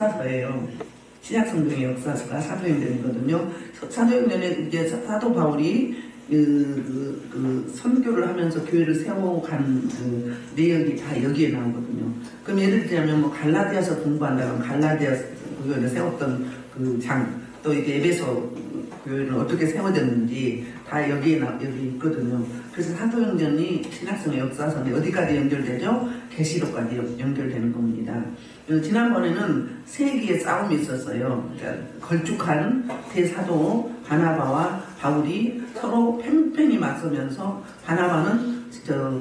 역사서예요. 신약 성경의 역사서가 사도행전이거든요. 사도행전에 이제 사도 바울이 선교를 하면서 교회를 세워간 그 내역이 다 여기에 나오거든요. 그럼 예를 들자면 뭐 갈라디아서 공부한다면 갈라디아 교회를 세웠던 그 장, 또 이제 에베소 교회를 어떻게 세워졌는지 다 여기 있거든요. 그래서 사도행전이 신약성의 역사서인데 어디까지 연결되죠? 계시록까지 연결되는 겁니다. 지난번에는 세기의 싸움이 있었어요. 그러니까 걸쭉한 대사도 바나바와 바울이 서로 팽팽히 맞서면서 바나바는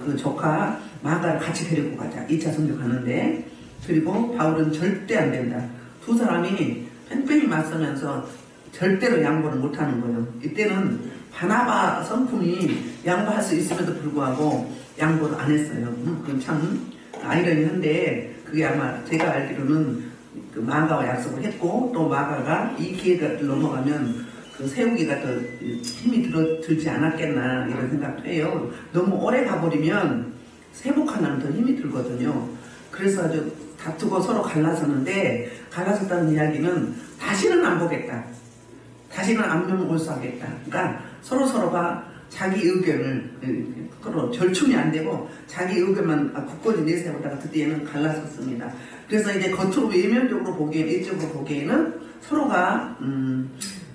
그 조카 마가를 같이 데리고 가자. 2차 선교 가는데, 그리고 바울은 절대 안 된다. 두 사람이 팽팽히 맞서면서 절대로 양보를 못하는 거예요. 이때는 바나바 성품이 양보할 수 있음에도 불구하고 양보를 안 했어요. 그건 참 아이러니한데, 그게 아마 제가 알기로는 그 마가와 약속을 했고, 또 마가가 이 기회가 넘어가면 그 세우기가 더 힘이 들지 않았겠나 이런 생각도 해요. 너무 오래 가버리면 세복하면 더 힘이 들거든요. 그래서 아주 다투고 서로 갈라섰는데, 갈라섰다는 이야기는 다시는 안 보겠다, 다시는 안면올수하겠다. 그러니까 서로가 자기 의견을 서로 절충이 안 되고 자기 의견만 굳건히 내세우다가 드디어는 갈라섰습니다. 그래서 이제 겉으로 외면적으로 보기에는, 일적으로 보기에는 서로가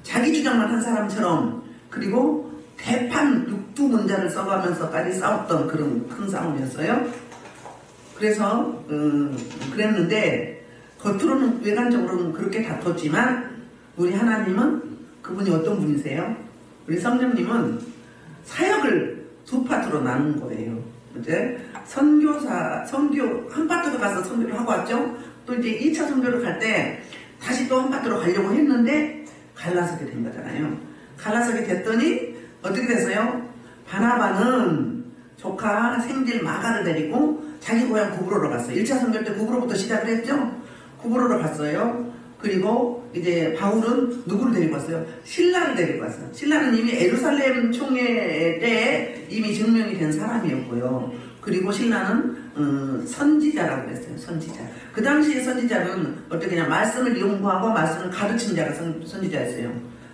자기 주장만 한 사람처럼, 그리고 대판 육두문자를 써가면서까지 싸웠던 그런 큰 싸움이었어요. 그래서 그랬는데 겉으로는 외관적으로는 그렇게 다퉜지만 우리 하나님은 그분이 어떤 분이세요? 우리 성령님은 사역을 두 파트로 나눈 거예요. 이제 선교 한 파트로 가서 선교를 하고 왔죠. 또 이제 2차 선교를 갈 때 다시 또 한 파트로 가려고 했는데 갈라서게 된 거잖아요. 갈라서게 됐더니 어떻게 됐어요? 바나바는 조카 생질 마가를 데리고 자기 고향 구브로로 갔어요. 1차 선교 때 구브로부터 시작을 했죠. 구브로로 갔어요. 그리고 이제 바울은 누구를 데리고 왔어요? 신라를 데리고 왔어요. 신라는 이미 예루살렘 총회 때 이미 증명이 된 사람이었고요. 그리고 신라는 선지자라고 그랬어요. 선지자. 그 당시에 선지자는 어떻게 그냥 말씀을 연구하고 말씀을 가르치는 자가 선지자였어요.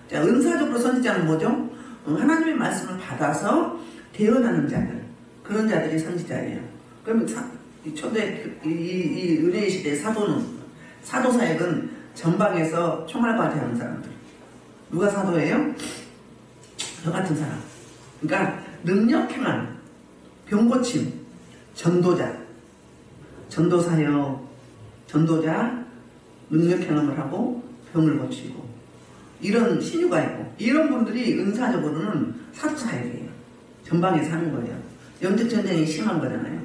자, 은사적으로 선지자는 뭐죠? 하나님의 말씀을 받아서 대언하는 자들, 그런 자들이 선지자예요. 그러면 초대 이 은혜의 시대 사도 사역은 전방에서 총알바지 하는 사람들. 누가 사도예요? 저 같은 사람. 그러니까 능력 행한, 병고침, 전도자, 전도사역, 전도자, 능력 행함을 하고 병을 고치고, 이런 신유가 있고, 이런 분들이 은사적으로는 사도 사역이에요. 전방에서 하는 거예요. 영적 전쟁이 심한 거잖아요.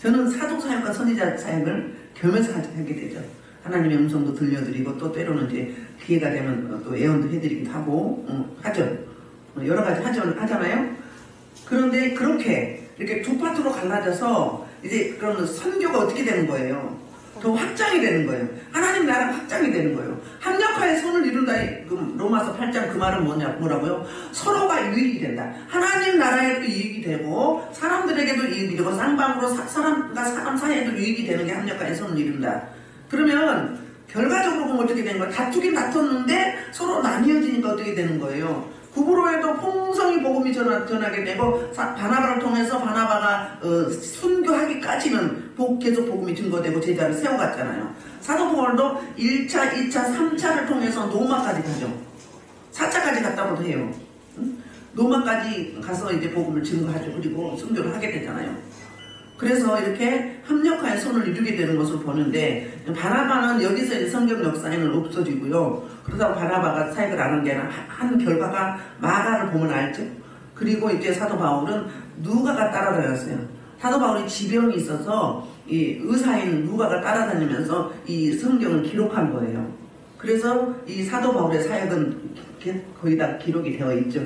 저는 사도 사역과 선지자 사역을 겸해서 하게 되죠. 하나님의 음성도 들려드리고, 또 때로는 이제 기회가 되면 또 예언도 해드리기도 하고 하죠. 여러 가지 하잖아요. 그런데 그렇게 이렇게 두 파트로 갈라져서 이제 그러면 선교가 어떻게 되는 거예요? 더 확장이 되는 거예요. 하나님 나라가 확장이 되는 거예요. 합력하에 손을 이룬다. 로마서 8장 그 말은 뭐라고요? 서로가 유익이 된다. 하나님 나라에도 이익이 되고 사람들에게도 이익이 되고 쌍방으로 사람과 사람 사이에도 유익이 되는 게 합력하에 손을 이룬다. 그러면 결과적으로 보면 어떻게 되는 거예요? 다투긴 다퉜는데 서로 나뉘어지니까 어떻게 되는 거예요? 구브로에도 풍성히 복음이 전하게 되고, 바나바를 통해서 바나바가 순교하기까지는 계속 복음이 증거되고 제자를 세워갔잖아요. 사도 바울도 1차, 2차, 3차를 통해서 노마까지 가죠. 4차까지 갔다고도 해요. 노마까지 가서 이제 복음을 증거하죠. 그리고 순교를 하게 되잖아요. 그래서 이렇게 합력하에 손을 이루게 되는 것을 보는데, 바나바는 여기서 이제 성경 역사에는 없어지고요. 그러다가 바나바가 사역을 안 한 게 한 결과가 마가를 보면 알죠. 그리고 이제 사도 바울은 누가가 따라다녔어요. 사도 바울이 지병이 있어서 이 의사인 누가가 따라다니면서 이 성경을 기록한 거예요. 그래서 이 사도 바울의 사역은 거의 다 기록이 되어 있죠.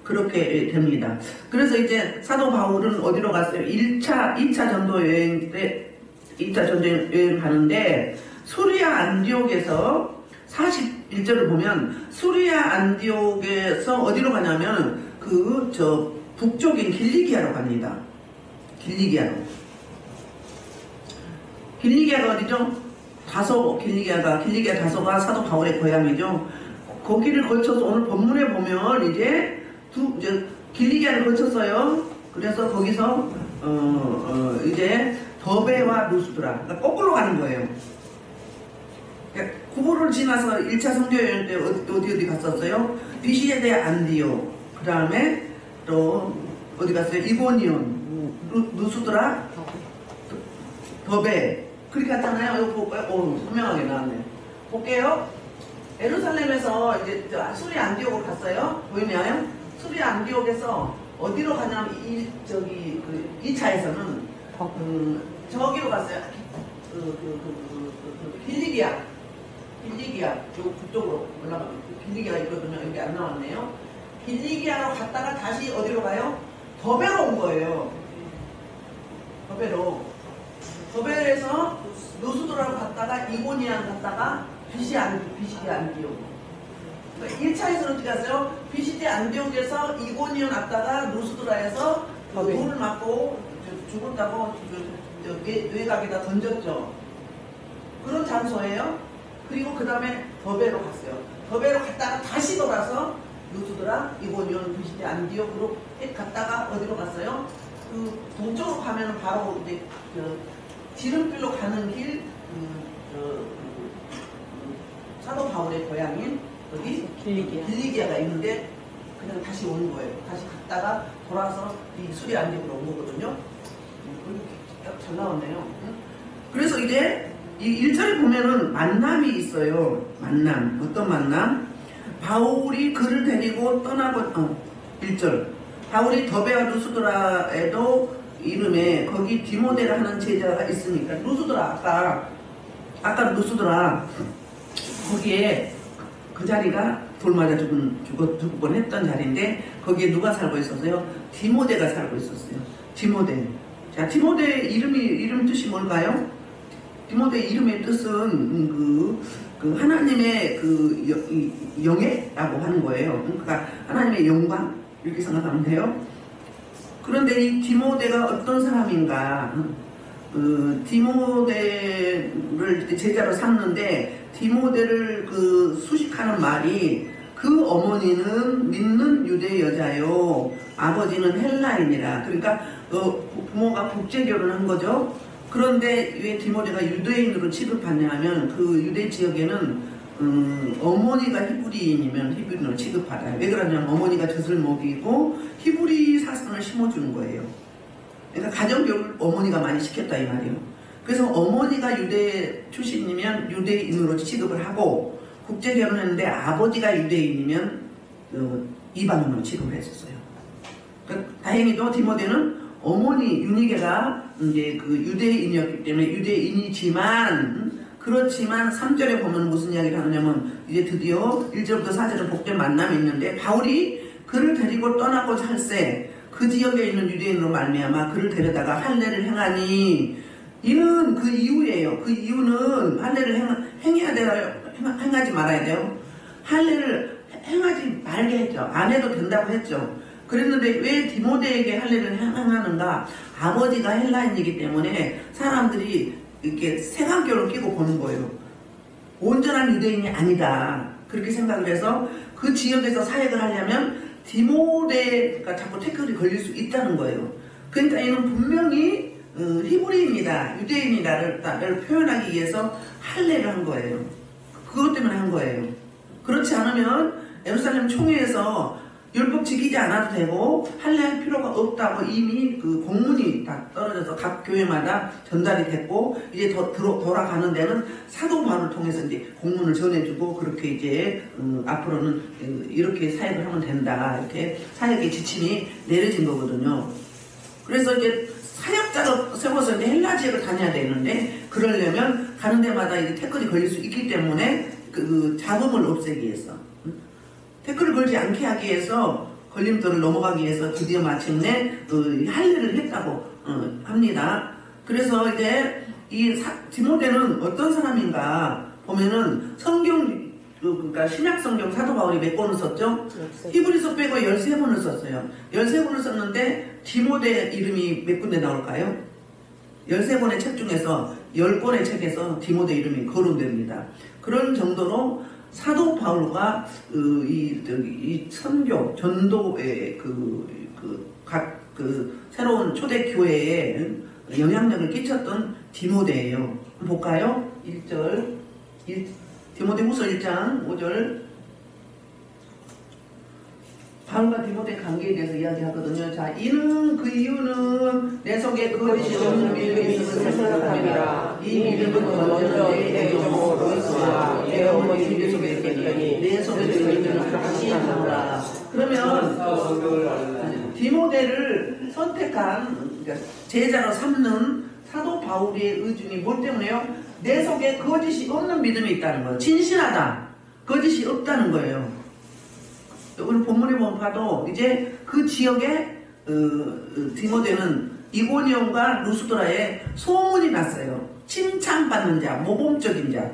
그렇게 됩니다. 그래서 이제 사도 바울은 어디로 갔어요? 2차 전도 여행 때, 2차 전도 여행 가는데, 수리아 안디옥에서 41절을 보면, 수리아 안디옥에서 어디로 가냐면, 북쪽인 길리기아로 갑니다. 길리기아로. 길리기아가 어디죠? 다소, 길리기아 다소가 사도 바울의 고향이죠. 거기를 거쳐서 오늘 본문에 보면 이제 길리기아를 거쳤어요. 그래서 거기서 이제 더베와 루스드라, 그러니까 거꾸로 가는 거예요. 그러니까 구보를 지나서 1차 선교여행 때 어디 갔었어요? 비시에데 안디오, 그 다음에 또 어디 갔어요? 이고니온, 루스드라, 더베, 그렇게 갔잖아요. 이거 볼까요? 오, 선명하게 나왔네. 볼게요. 예루살렘에서 이제 수리 안디옥으로 갔어요. 보이나요? 수리 안디옥에서 어디로 가냐면 저기 2차에서는 저기로 갔어요. 길리기아 요 북쪽으로 올라가면 길리기아 있거든요. 여기 안 나왔네요. 길리기아로 갔다가 다시 어디로 가요? 더베로 온 거예요. 더베에서 루스드라로 갔다가 이고니안 갔다가 비시디 안디옥. 그러니까 1차에서는 어떻게 갔어요? 비시디 안디옥에서 이고니안 갔다가 루스드라에서 돌을 맞고 죽었다고 외곽에다 던졌죠. 그런 장소예요. 그리고 그 다음에 더베로 갔어요. 더베로 갔다가 다시 돌아서 루스드라, 이고니온, 비시디 안디옥으로 갔다가 어디로 갔어요? 그 동쪽으로 가면 바로 이제 지름길로 가는 길, 사도 바울의 고향인 어디? 길리기아가 있는데 그냥 다시 오는 거예요. 다시 갔다가 돌아서 이 수리 안디옥으로 온 거거든요. 잘 나왔네요. 그래서 이제 이 1절에 보면은 만남이 있어요. 만남. 어떤 만남? 바울이 그를 데리고 떠나고 1절. 바울이 더베와 루스드라에도 이름에 거기 디모데를 하는 제자가 있으니까 루스드라 아까 루스드라 거기에 그 자리가 돌 맞아 죽을 했던 자리인데 거기에 누가 살고 있었어요? 디모데가 살고 있었어요. 디모데. 자, 디모데 이름 뜻이 뭘까요? 디모데 이름의 뜻은 그 하나님의 영예라고 하는 거예요. 그러니까 하나님의 영광 이렇게 생각하면 돼요. 그런데 이 디모데가 어떤 사람인가? 디모데를 제자로 삼는데 디모데를 수식하는 말이 그 어머니는 믿는 유대 여자요, 아버지는 헬라인이라. 그러니까 부모가 국제 결혼한 거죠. 그런데 왜 디모데가 유대인으로 취급받냐 하면 그 유대 지역에는 어머니가 히브리인이면 히브리인으로 취급받아요. 왜 그러냐면 어머니가 젖을 먹이고 히브리 사상을 심어주는 거예요. 그러니까 가정교육을 어머니가 많이 시켰다 이 말이에요. 그래서 어머니가 유대 출신이면 유대인으로 취급을 하고 국제 결혼했는데 아버지가 유대인이면 이방인으로 취급을 했었어요. 그러니까 다행히도 디모데는 어머니 유니게가 이제 유대인이었기 때문에 유대인이지만 그렇지만 3절에 보면 무슨 이야기를 하느냐면 이제 드디어 1절부터 4절은 복된 만남이 있는데 바울이 그를 데리고 떠나고 살세 그 지역에 있는 유대인으로 말미암아 그를 데려다가 할례를 행하니 이는 그 이유예요. 그 이유는 할례를 행해야 돼요. 행하지 말아야 돼요. 할례를 행하지 말게 했죠. 안 해도 된다고 했죠. 그랬는데 왜 디모데에게 할례를 행하는가? 아버지가 헬라인이기 때문에 사람들이 이렇게 색안경을 끼고 보는 거예요. 온전한 유대인이 아니다. 그렇게 생각을 해서 그 지역에서 사역을 하려면 디모데가 자꾸 태클이 걸릴 수 있다는 거예요. 그러니까 이는 분명히 히브리인이다, 유대인이다를 표현하기 위해서 할례를 한 거예요. 그것 때문에 한 거예요. 그렇지 않으면 예루살렘 총회에서 율법 지키지 않아도 되고 할례할 필요가 없다고 이미 그 공문이 다 떨어져서 각 교회마다 전달이 됐고 이제 돌아가는 데는 사도 바울을 통해서 이제 공문을 전해주고 그렇게 이제 앞으로는 이렇게 사역을 하면 된다 이렇게 사역의 지침이 내려진 거거든요. 그래서 이제 사역자로 세워서 이제 헬라 지역을 다녀야 되는데 그러려면 가는 데마다 이제 태클이 걸릴 수 있기 때문에 그 잡음을 없애기 위해서. 태클을 걸지 않게 하기 위해서 걸림돌을 넘어가기 위해서 드디어 마침내 할례를 했다고 합니다. 그래서 이제 이 디모데는 어떤 사람인가 보면은 성경 그러니까 신약 성경 사도 바울이 몇 권을 썼죠? 히브리서 빼고 13권을 썼어요. 13권을 썼는데 디모데 이름이 몇 군데 나올까요? 13권의 책 중에서 10권의 책에서 디모데 이름이 거론됩니다. 그런 정도로 사도 바울과 이 선교 전도의 각 새로운 초대 교회에 영향력을 끼쳤던 디모데예요. 볼까요? 1절 디모데후서 1장 5절. 바울과 디모데 관계에 대해서 이야기하거든요. 자, 그 이유는 내 속에 거짓이 없는 믿음이 있음을 생각합니다. 이 믿음은 먼저 내 애정 로이스와 내 어머니 주비 속에 있더니 내 속에 믿음을 다시 하노라. 그러면 디모데를 선택한 제자로 삼는 사도 바울의 의중이 뭐 때문에요? 내 속에 거짓이 없는 믿음이 있다는 거예요. 진실하다. 거짓이 없다는 거예요. 오늘 본문에 보면 봐도 이제 그 지역에 디모데는 이고니온과 루스드라에 소문이 났어요. 칭찬받는 자, 모범적인 자,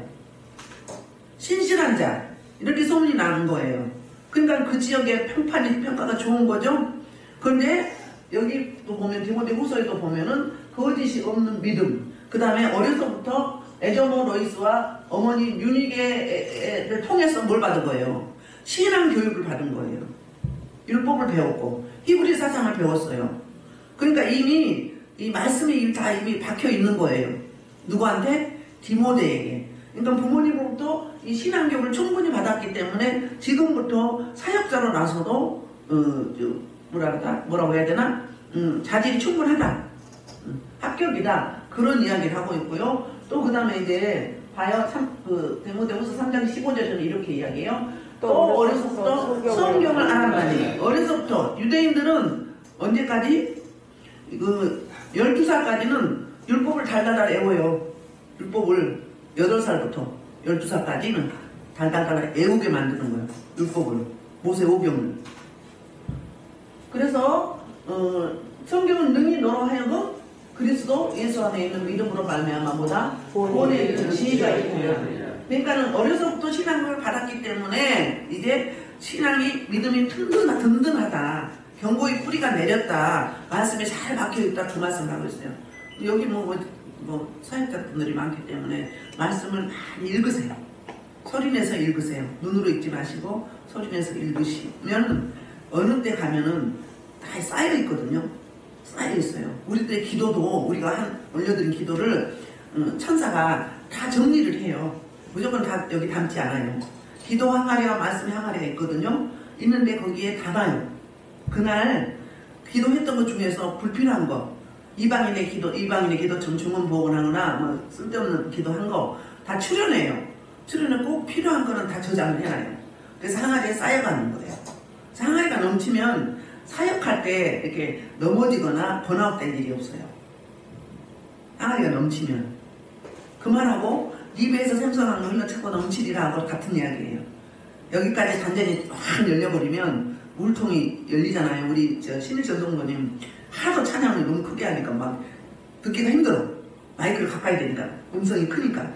신실한 자, 이렇게 소문이 나는 거예요. 그러니까 그 지역의 평가가 좋은 거죠. 그런데 여기 또 보면 디모데 후서에도 보면은 거짓이 없는 믿음, 그 다음에 어려서부터 에저모 로이스와 어머니 유니게를 통해서 뭘 받은 거예요? 신앙 교육을 받은 거예요. 율법을 배웠고 히브리 사상을 배웠어요. 그러니까 이미 이 말씀이 다 이미 박혀 있는 거예요. 누구한테? 디모데에게. 그러니까 부모님으로부터 이 신앙 교육을 충분히 받았기 때문에 지금부터 사역자로 나서도 뭐라고 해야 되나? 자질이 충분하다. 합격이다. 그런 이야기를 하고 있고요. 또 그 다음에 이제 봐요. 디모데후서 3장 15절에는 이렇게 이야기해요. 또 어려서부터 성경을 알았다니. 어려서부터 유대인들은 언제까지? 12살까지는 율법을 달달달 외워요. 율법을 8살부터 12살까지는 달달달 외우게 만드는 거예요. 율법을. 모세오경을. 그래서 성경은 능히 너로 하여금 그리스도 예수 안에 있는 믿음으로 말미암아 보다 구원에 이르는 지혜가 있구나. 그러니까는 어려서부터 신앙을 받았기 때문에 이제 신앙이 믿음이 든든하다. 경고의 뿌리가 내렸다. 말씀이 잘 박혀있다. 그 말씀을 하고 있어요. 여기 사역자분들이 많기 때문에 말씀을 많이 읽으세요. 소리내서 읽으세요. 눈으로 읽지 마시고 소리내서 읽으시면 어느 때 가면은 다 쌓여 있거든요. 쌓여 있어요. 우리들의 기도도 우리가 올려드린 기도를 천사가 다 정리를 해요. 무조건 다 여기 담지 않아요. 기도 항아리와 말씀 항아리가 있거든요. 있는데 거기에 담아요. 그날 기도했던 것 중에서 불필요한 거, 이방인의 기도처럼 중언 보건하거나 뭐 쓸데없는 기도한 거 다 출연해요. 출연을 꼭 필요한 거는 다 저장을 해놔요. 그래서 항아리에 쌓여가는 거예요. 항아리가 넘치면 사역할 때 이렇게 넘어지거나 번아웃 될 일이 없어요. 항아리가 넘치면. 그만하고 입에서 생선한 거 흘러차고 넘치리라 하고 같은 이야기예요. 여기까지 단전이 확 열려버리면 물통이 열리잖아요. 우리 신일철 성도님 하도 찬양을 너무 크게 하니까 막 듣기가 힘들어. 마이크를 가까이 대니까 음성이 크니까.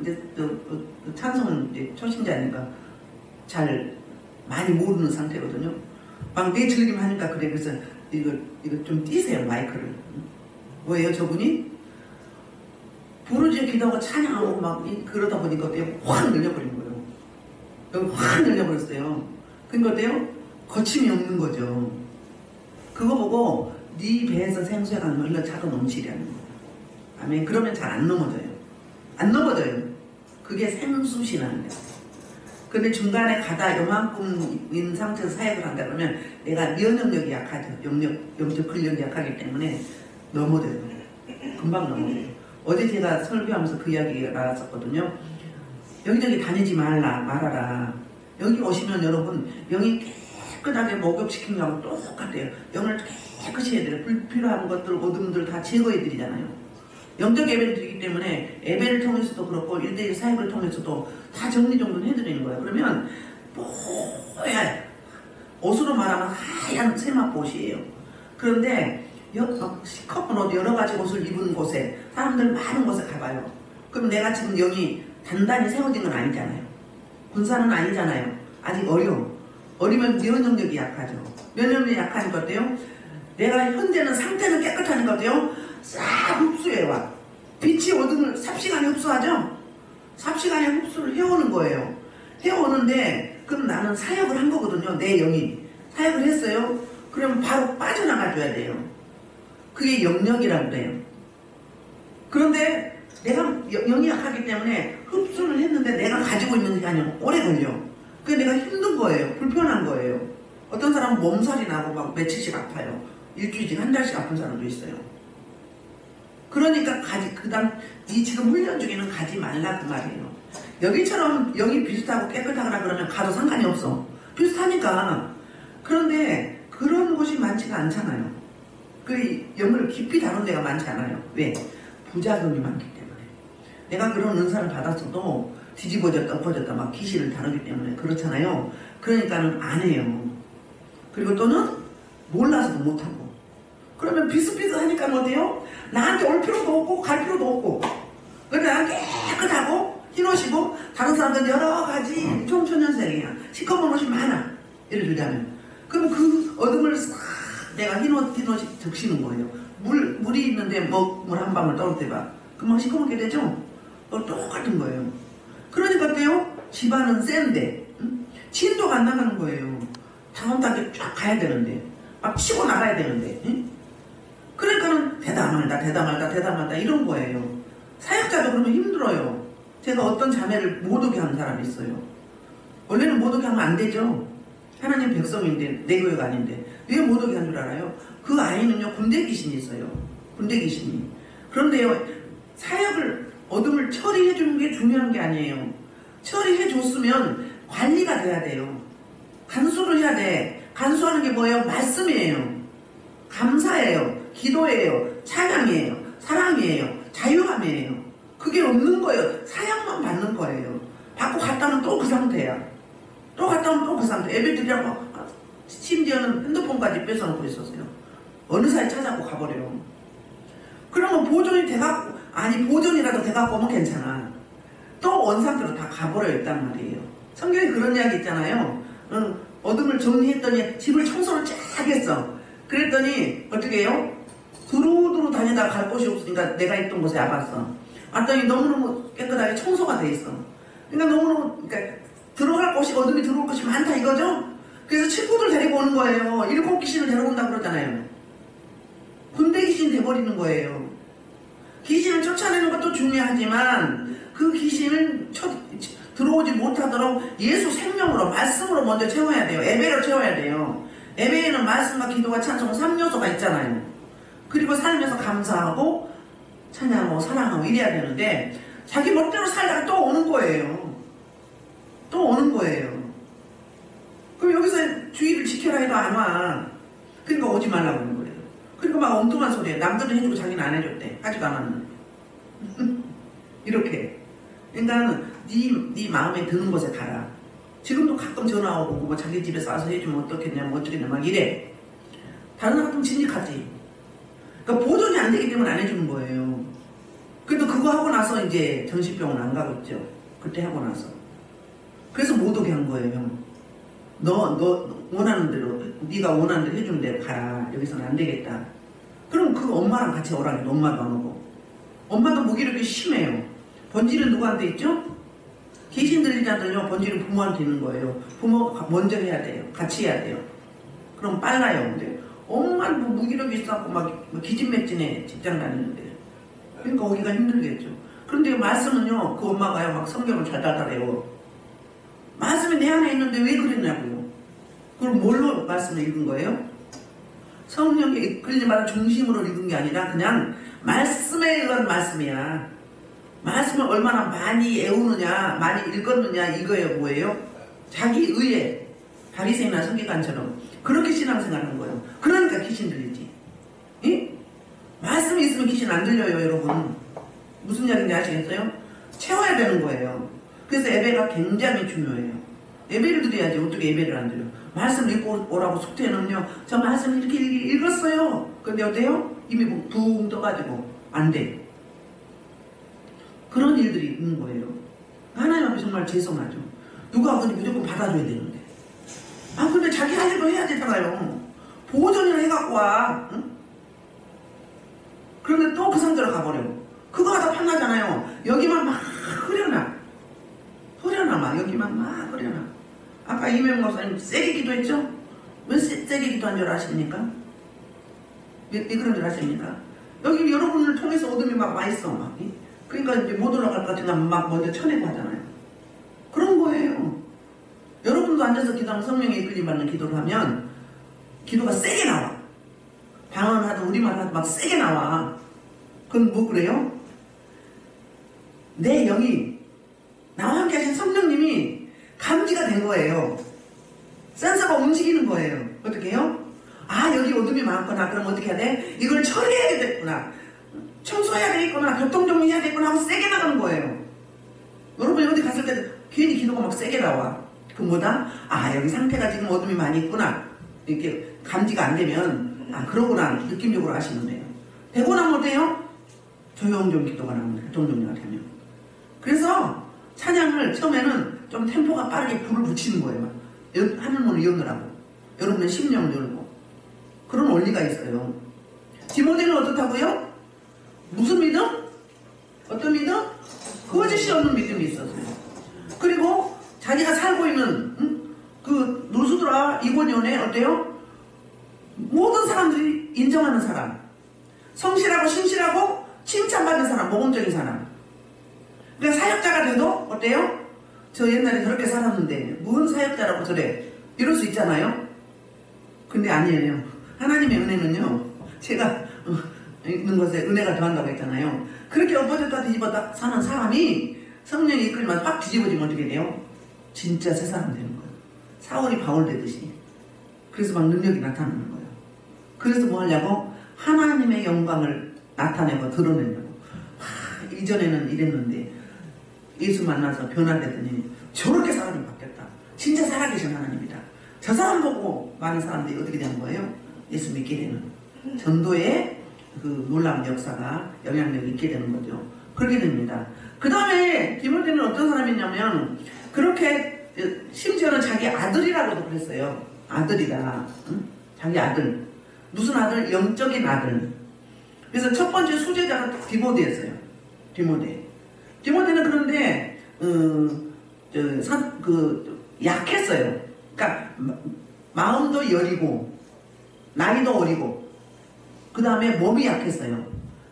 이제 찬송은 이제 초신자니까 잘 많이 모르는 상태거든요. 막 내 즐기면 하니까 그래. 그래서 이거 좀 띄세요, 마이크를. 뭐예요, 저분이? 부르짖어 기도하고 찬양하고 막 그러다 보니까 어때요? 확 늘려버린 거예요. 여기 확 늘려버렸어요. 그러니까 어때요? 거침이 없는 거죠. 그거 보고 네 배에서 생수가 흘러차고 넘치려는 거예요. 아멘. 그러면 잘 안 넘어져요. 안 넘어져요. 그게 생수신앙이에요. 근데 중간에 가다 요만큼인 상태에서 사역을 한다 그러면 내가 면역력이 약하죠. 영적 근력이 약하기 때문에 넘어져요. 금방 넘어져요. 어제 제가 설교하면서 그 이야기가 나왔었거든요. 여기저기 다니지 말아라. 여기 오시면 여러분 영이 깨끗하게 목욕시킨 거하고 똑같아요. 영을 깨끗이 해야 돼요. 불필요한 것들, 어둠들 다 제거해 드리잖아요. 영적 예배를 드리기 때문에 예배를 통해서도 그렇고 1대1 사역을 통해서도 다 정리정돈 해드리는 거예요. 그러면 뽀얀 옷으로 말하면 하얀 세마포옷이에요. 그런데 시커먼 옷 여러 가지 옷을 입은 곳에 사람들 많은 곳에 가봐요. 그럼 내가 지금 영이 단단히 세워진 건 아니잖아요. 군사는 아니잖아요. 아직 어리면 면역력이 약하죠. 면역력이 약하니까 어때요? 내가 현재는 상태는 깨끗하니까 어때요? 싹 흡수해와. 빛이 어둠을 삽시간에 흡수하죠? 삽시간에 흡수를 해오는 거예요. 해오는데 그럼 나는 사역을 한 거거든요. 내 영이 사역을 했어요. 그러면 바로 빠져나가줘야 돼요. 그게 영역이라고 그래요. 그런데 내가 영이 약하기 때문에 흡수를 했는데 내가 가지고 있는 시간이 오래 걸려. 그게 내가 힘든 거예요. 불편한 거예요. 어떤 사람은 몸살이 나고 막 며칠씩 아파요. 일주일씩 한 달씩 아픈 사람도 있어요. 그러니까 이 지금 훈련 중에는 가지 말라 그 말이에요. 여기처럼 영이 비슷하고 깨끗하거나 그러면 가도 상관이 없어. 비슷하니까. 그런데 그런 곳이 많지가 않잖아요. 그 영을 깊이 다룬 데가 많지 않아요. 왜? 부작용이 많기 때문에. 내가 그런 은사를 받았어도 뒤집어졌다 엎어졌다 막 귀신을 다루기 때문에 그렇잖아요. 그러니까는 안 해요. 그리고 또는 몰라서도 못하고. 그러면 비슷비슷하니까 어때요? 나한테 올 필요도 없고 갈 필요도 없고. 그러니까 깨끗하고 흰옷이고 다른 사람들은 여러 가지 청소년생이야. 시커먼 옷이 많아. 예를 들자면. 그럼 그 어둠을 싹 내가 흰옷이 적시는 거예요. 물이 있는데 물 한 방울 떨어뜨려봐. 금방 시커멓게 되죠? 똑같은 거예요. 그러니까 어때요? 집안은 센데 진도가 안 나가는 거예요. 다음 단계 쫙 가야 되는데 막 치고 나가야 되는데 그러니까는 대담하다 이런 거예요. 사역자도 그러면 힘들어요. 제가 어떤 자매를 못 오게 하는 사람이 있어요. 원래는 못 오게 하면 안 되죠. 하나님 백성인데 내 교회가 아닌데 왜 못 오게 한 줄 알아요? 그 아이는요 군대 귀신이 있어요. 군대 귀신이. 그런데요 사역을 어둠을 처리해 주는 게 중요한 게 아니에요. 처리해 줬으면 관리가 돼야 돼요. 간수를 해야 돼. 간수하는 게 뭐예요? 말씀이에요. 감사예요. 기도예요. 찬양이에요. 사랑이에요. 자유함이에요. 그게 없는 거예요. 사역만 받는 거예요. 받고 갔다 오면 또 그 상태야. 또 갔다 오면 또 그 상태. 예배드리라고 심지어는 핸드폰까지 뺏어놓고 있었어요. 어느 사이 찾아고 가버려요. 그러면 보존이 돼갖고 보존이라도 돼갖고 오면 괜찮아. 또 원상태로 다 가버려 있단 말이에요. 성경에 그런 이야기 있잖아요. 어둠을 정리했더니 집을 청소를 쫙 했어. 그랬더니 어떻게 해요? 두루두루 다니다가 갈 곳이 없으니까 내가 있던 곳에 와봤어. 왔더니 너무너무 깨끗하게 청소가 돼 있어. 그러니까 너무너무 들어갈 곳이 어둠이 들어올 곳이 많다 이거죠? 그래서 친구들 데리고 오는 거예요. 7 귀신을 데려온다고 그러잖아요. 군대 귀신 돼버리는 거예요. 귀신을 쫓아내는 것도 중요하지만 그 귀신을 들어오지 못하도록 예수 생명으로 말씀으로 먼저 채워야 돼요. 예배로 채워야 돼요. 예배에는 말씀과 기도와 찬송 3요소가 있잖아요. 그리고 살면서 감사하고 찬양하고 사랑하고 이래야 되는데 자기 멋대로 살다가 또 오는 거예요. 또 오는 거예요. 그럼 여기서 주의를 지켜라 해도 안 와. 그러니까 오지 말라고 하는 거예요. 그리고 막 엉뚱한 소리에 남들은 해주고 자기는 안 해줬대. 하지도 않았는데. 이렇게. 그러니까 네 마음에 드는 곳에 가라. 지금도 가끔 전화 오고 뭐 자기 집에서 와서 해주면 어떻겠냐 뭐 어쩌겠냐 막 이래. 다른 사람 같으면 진직하지. 그러니까 보존이 안 되기 때문에 안 해주는 거예요. 그래도 그거 하고 나서 이제 정신병원 안 가고 있죠. 그때 하고 나서. 그래서 못 오게 한 거예요. 너 원하는 대로 네가 원하는 대로 해주는 대로 가라. 여기서는 안 되겠다. 그럼 그 엄마랑 같이 오라 해도 엄마도 안 오고. 엄마도 무기력이 심해요. 번지는 누구한테 있죠? 귀신 들린 자들요 번지는 부모한테 있는 거예요. 부모가 먼저 해야 돼요. 같이 해야 돼요. 그럼 빨라요. 근데 엄마는 뭐 무기력이 있어갖고 막 기진맥진해 직장 다니는데. 그러니까 오기가 힘들겠죠. 그런데 말씀은요 그 엄마가요 막 성경을 잘 달달해요. 말씀이 내 안에 있는데 왜 그랬냐고요. 그럼 뭘로 말씀을 읽은 거예요? 성령에 이끌리마다 중심으로 읽은 게 아니라 그냥 말씀에 의한 말씀이야. 말씀을 얼마나 많이 애우느냐 많이 읽었느냐 이거예요. 뭐예요? 자기 의에 바리새인이나 서기관처럼 그렇게 신앙생활하는 거예요. 그러니까 귀신 들리지. 응? 말씀이 있으면 귀신 안 들려요. 여러분 무슨 이야기인지 아시겠어요? 채워야 되는 거예요. 그래서 예배가 굉장히 중요해요. 예배를 드려야지 어떻게 예배를 안 드려. 말씀 읽고 오라고 속죄는요 저 말씀 이렇게 읽었어요. 근데 어때요? 이미 붕 떠가지고 안 돼. 그런 일들이 있는 거예요. 하나님 앞에 정말 죄송하죠. 누가 그니 무조건 받아줘야 되는데. 근데 자기 할 일도 해야 되잖아요. 보존이나 해갖고 와. 응? 그런데 또 그 상태로 가버려. 그거 하다 판나잖아요. 여기만 막 흐려나. 흐려나 막 여기만 막 흐려나. 아까 이명 목사님 세게 기도했죠? 왜 세게 기도한 줄 아십니까? 왜 그런 줄 아십니까? 여기 여러분을 통해서 어둠이 막 와 있어 막. 그러니까 이제 못 올라갈 것 같으면 막 먼저 쳐내고 하잖아요. 그런 거예요. 여러분도 앉아서 기도하면 성령의 이끌림 받는 기도를 하면 기도가 세게 나와. 방언하든 우리말 하든 막 세게 나와. 그건 뭐 그래요? 내 영이 나와 함께 하신 성령님이 감지가 된 거예요. 센서가 움직이는 거예요. 어떻게 해요? 아, 여기 어둠이 많구나. 그럼 어떻게 해야 돼? 이걸 처리해야겠구나. 청소해야 되겠구나. 교통정리해야 되겠구나 하고 세게 나가는 거예요. 여러분이 어디 갔을 때 괜히 기도가 막 세게 나와. 그 뭐다? 아, 여기 상태가 지금 어둠이 많이 있구나. 이렇게 감지가 안 되면 아, 그러구나. 느낌적으로 아시면 돼요. 되고 나면 어때요? 조용조용 기도가 나옵니다. 교통정리가 되면. 그래서 찬양을 처음에는 좀 템포가 빠르게 불을 붙이는 거예요. 하늘문을 여느라고. 여러분의 심령을 열고. 그런 원리가 있어요. 디모데는 어떻다고요? 무슨 믿음? 어떤 믿음? 거짓이 없는 믿음이 있었어요. 그리고 자기가 살고 있는 그 노수드라 이고니온에 어때요? 모든 사람들이 인정하는 사람. 성실하고 신실하고 칭찬받는 사람, 모범적인 사람. 그러니까 사역자가 돼도 어때요? 저 옛날에 저렇게 살았는데 뭔 사역자라고 저래 이럴 수 있잖아요. 근데 아니에요. 하나님의 은혜는요, 제가 있는 것에 은혜가 더한다고 했잖아요. 그렇게 엎어졌다 뒤집었다 사는 사람이 성령이 이끌면 확 뒤집어지면 어떻게 돼요? 진짜 새 사람 되는 거예요. 사울이 바울 되듯이. 그래서 막 능력이 나타나는 거예요. 그래서 뭐 하려고? 하나님의 영광을 나타내고 드러내려고. 이전에는 이랬는데 예수 만나서 변화되더니 저렇게 사람이 바뀌었다. 진짜 살아계신 하나님이다. 저 사람 보고 많은 사람들이 어떻게 되는 거예요? 예수 믿게 되는 전도의 그 놀라운 역사가 영향력이 있게 되는 거죠. 그렇게 됩니다. 그 다음에 디모데는 어떤 사람이냐면 그렇게 심지어는 자기 아들이라고도 그랬어요. 아들이다. 응? 자기 아들. 무슨 아들? 영적인 아들. 그래서 첫 번째 수제자가 디모데였어요. 디모데는 그런데 약했어요. 그러니까 마음도 여리고 나이도 어리고 그 다음에 몸이 약했어요.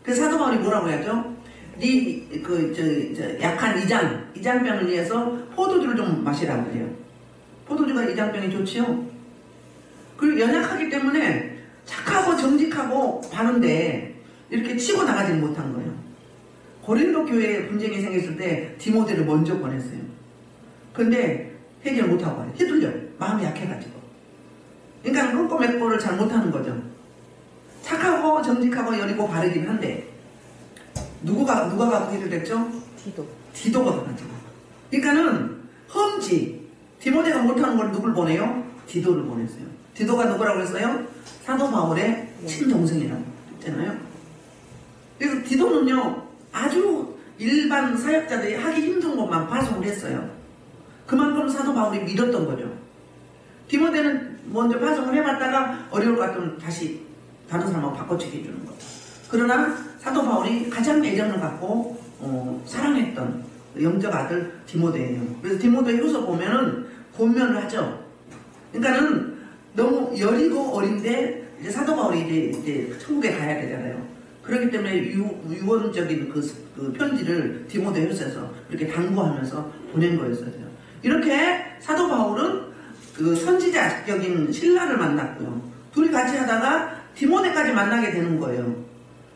그래서 사도 바울이 뭐라고 하죠? 약한 이장병을 위해서 포도주를 좀 마시라고 그래요. 포도주가 이장병이 좋지요. 그리고 연약하기 때문에 착하고 정직하고 바른데 이렇게 치고 나가지 못한 거예요. 고린도 교회에 분쟁이 생겼을 때 디모데를 먼저 보냈어요. 근데 해결 못하고 와요. 휘둘려. 마음이 약해가지고. 그러니까 꼼꼼했고를 잘 못하는 거죠. 착하고 정직하고 여리고 바르긴 한데 누가 가고 해결됐죠? 디도가 가가지고. 그러니까는 험지. 디모데가 못하는 걸 누굴 보내요? 디도를 보냈어요. 디도가 누구라고 했어요? 사도 바울의 친동생이라고 했잖아요. 그래서 디도는요 아주 일반 사역자들이 하기 힘든 것만 파송을 했어요. 그만큼 사도 바울이 믿었던 거죠. 디모데는 먼저 파송을 해봤다가 어려울 것 같으면 다시 다른 사람하고 바꿔치기 해주는 거죠. 그러나 사도 바울이 가장 애정을 갖고 사랑했던 영적 아들 디모데예요. 그래서 디모데 후서 보면은 권면을 하죠. 그러니까는 너무 여리고 어린데 이제 사도 바울이 이제 천국에 가야 되잖아요. 그렇기 때문에 유언적인 그 편지를 디모데 후서에서 이렇게 당부하면서 보낸 거였어요. 이렇게 사도 바울은 그 선지자적인 신라를 만났고요. 둘이 같이 하다가 디모데까지 만나게 되는 거예요.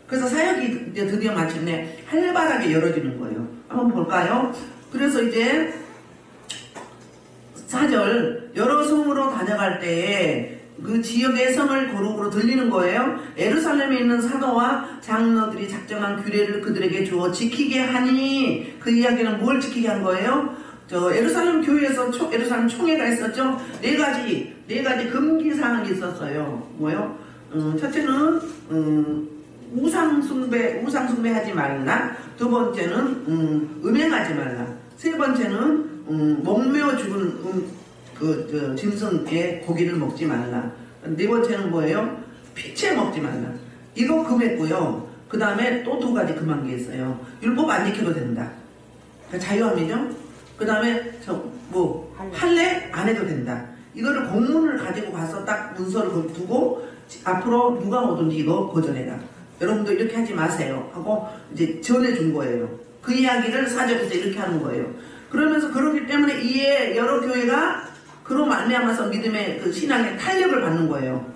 그래서 사역이 이제 드디어 마침내 활발하게 열어지는 거예요. 한번 볼까요? 그래서 이제 4절 여러 성으로 다녀갈 때에 그 지역의 성을 거룩으로 들리는 거예요. 예루살렘에 있는 사도와 장로들이 작정한 규례를 그들에게 주어 지키게 하니 그 이야기는 뭘 지키게 한 거예요? 예루살렘 교회에서 예루살렘 총회가 있었죠. 네 가지 금기사항이 있었어요. 뭐요? 첫째는 우상 숭배하지 말라. 두 번째는 음행하지 말라. 세 번째는 목매어 죽은 짐승의 고기를 먹지 말라. 네 번째는 뭐예요? 피채 먹지 말라. 이거 금했고요. 그 그 다음에 또 두 가지 금한 게 있어요. 율법 안 지켜도 된다. 그러니까 자유함이죠. 그 다음에 할례 안 해도 된다. 이거를 공문을 가지고 가서 딱 문서를 두고 앞으로 누가 오든지 이거 거절해라. 여러분도 이렇게 하지 마세요 하고 이제 전해준 거예요. 그 이야기를 사적에서 이렇게 하는 거예요. 그러면서 그렇기 때문에 이에 여러 교회가 그로 말미암아서 믿음의 그 신앙의 탄력을 받는 거예요.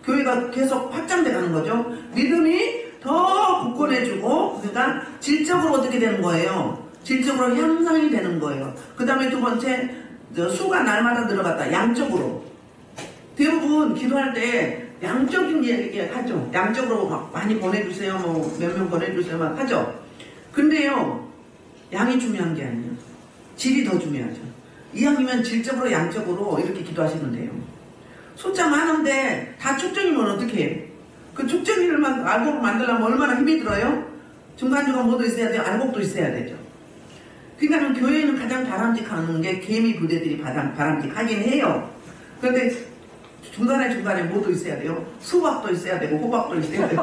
교회가 계속 확장돼 가는 거죠. 믿음이 더 굳건해지고, 그러니까 질적으로 어떻게 되는 거예요? 질적으로 향상이 되는 거예요. 그 다음에 두 번째, 수가 날마다 늘어갔다. 양적으로. 대부분 기도할 때 양적인 이야기 하죠. 양적으로 막 많이 보내주세요. 뭐 몇 명 보내주세요. 막 하죠. 근데요, 양이 중요한 게 아니에요. 질이 더 중요하죠. 이왕이면 질적으로 양적으로 이렇게 기도하시면 돼요. 숫자 많은데 다 축전이면 어떻게 해요? 그 축전일만 알곡을 만들려면 얼마나 힘이 들어요? 중간중간 뭐도 있어야 돼요? 알곡도 있어야 되죠. 그러니까 교회는 가장 바람직한 게 개미 부대들이 바람직하긴 해요. 그런데 중간에 뭐도 있어야 돼요? 수박도 있어야 되고 호박도 있어야 되고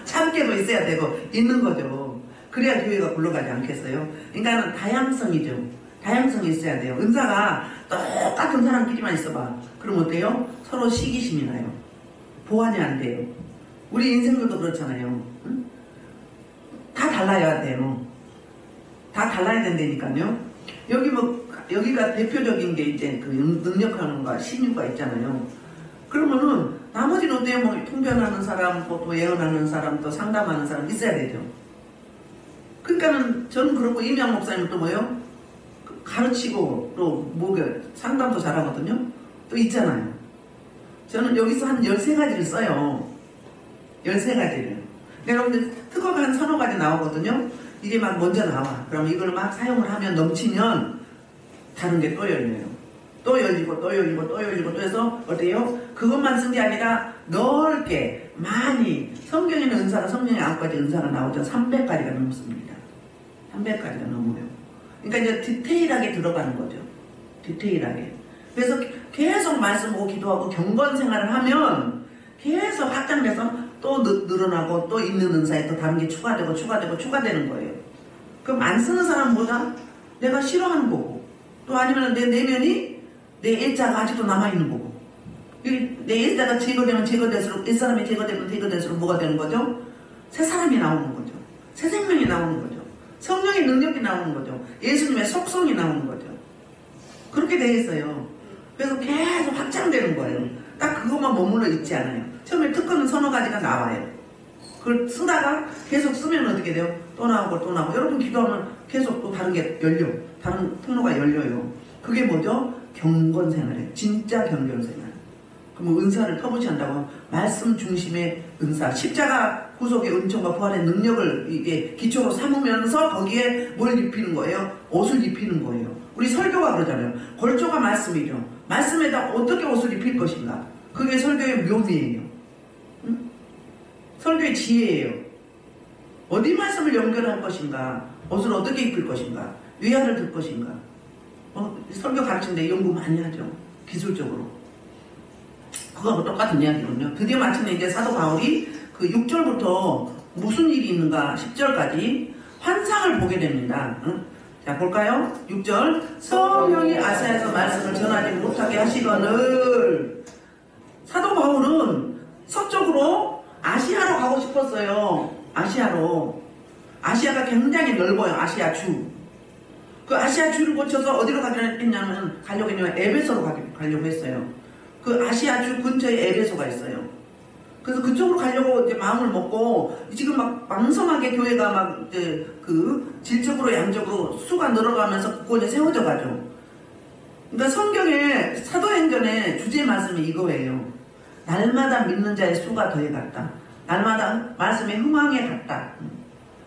참깨도 있어야 되고 있는 거죠. 그래야 교회가 굴러가지 않겠어요? 그러니까 다양성이죠. 다양성이 있어야 돼요. 은사가 똑같은 사람끼리만 있어봐. 그럼 어때요? 서로 시기심이 나요. 보완이 안 돼요. 우리 인생들도 그렇잖아요. 응? 다 달라야 돼요. 다 달라야 된다니까요. 여기가 대표적인 게 이제 그 능력하는가 신유가 있잖아요. 그러면은 나머지는 어때요? 뭐 통변하는 사람, 또 예언하는 사람, 또 상담하는 사람 있어야 되죠. 그러니까는 저는 그렇고 임양 목사님은 또 뭐요? 가르치고 또 상담도 잘하거든요. 또 있잖아요. 저는 여기서 한 13가지를 써요. 13가지를. 여러분들 특허가 한 서너 가지 나오거든요. 이게 막 먼저 나와. 그럼 이걸 막 사용을 하면 넘치면 다른 게 또 열려요. 또 열리고 또 열리고 또 열리고 또 해서 어때요? 그것만 쓴 게 아니라 넓게 많이 성경에는 은사가 성령의 9가지 은사가 나오죠. 300가지가 넘습니다. 300가지가 넘어요. 그러니까 이제 디테일하게 들어가는 거죠. 디테일하게. 그래서 계속 말씀하고 기도하고 경건 생활을 하면 계속 확장돼서 또 늘어나고 또 있는 은사에 또 다른 게 추가되는 거예요. 그럼 안 쓰는 사람보다 내가 싫어하는 거고, 또 아니면 내 내면이 내 일자가 아직도 남아있는 거고, 내 일자가 제거될수록 일사람이 제거되면 뭐가 되는 거죠? 새 사람이 나오는 거죠. 새 생명이 나오는 거죠. 성령의 능력이 나오는 거죠. 예수님의 속성이 나오는 거죠. 그렇게 돼 있어요. 그래서 계속 확장되는 거예요. 딱 그것만 머물러 있지 않아요. 처음에 특허는 서너 가지가 나와요. 그걸 쓰다가 계속 쓰면 어떻게 돼요? 또 나오고 또 나오고. 여러분 기도하면 계속 또 다른 게 열려. 다른 통로가 열려요. 그게 뭐죠? 경건생활이에요. 진짜 경건생활. 그럼 은사를 터부시한다고 말씀 중심의 은사, 십자가 구속의 은총과 부활의 능력을 이게 기초로 삼으면서 거기에 뭘 입히는 거예요? 옷을 입히는 거예요. 우리 설교가 그러잖아요. 골조가 말씀이죠. 말씀에다 어떻게 옷을 입힐 것인가? 그게 설교의 묘미예요. 응? 설교의 지혜예요. 어디 말씀을 연결할 것인가? 옷을 어떻게 입힐 것인가? 위안을 들 것인가? 설교 가르치는데 연구 많이 하죠. 기술적으로. 그거하고 똑같은 이야기거든요. 드디어 마침내 이제 사도 바울이 그 6절부터 무슨 일이 있는가 10절까지 환상을 보게 됩니다. 응? 자, 볼까요? 6절. 성령이 아시아에서 말씀을 전하지 못하게 하시거늘. 사도 바울은 서쪽으로 아시아로 가고 싶었어요. 아시아로. 아시아가 굉장히 넓어요. 아시아 주. 그 아시아 주를 거쳐서 어디로 가려고 했냐면 에베소로 가려고 했어요. 그 아시아 주 근처에 에베소가 있어요. 그래서 그쪽으로 가려고 이제 마음을 먹고 지금 막 왕성하게 교회가 막 이제 그 질적으로 양적으로 수가 늘어가면서 그곳에 세워져 가죠. 그러니까 성경의 사도행전의 주제 말씀이 이거예요. 날마다 믿는 자의 수가 더해갔다. 날마다 말씀의 흥황에 갔다.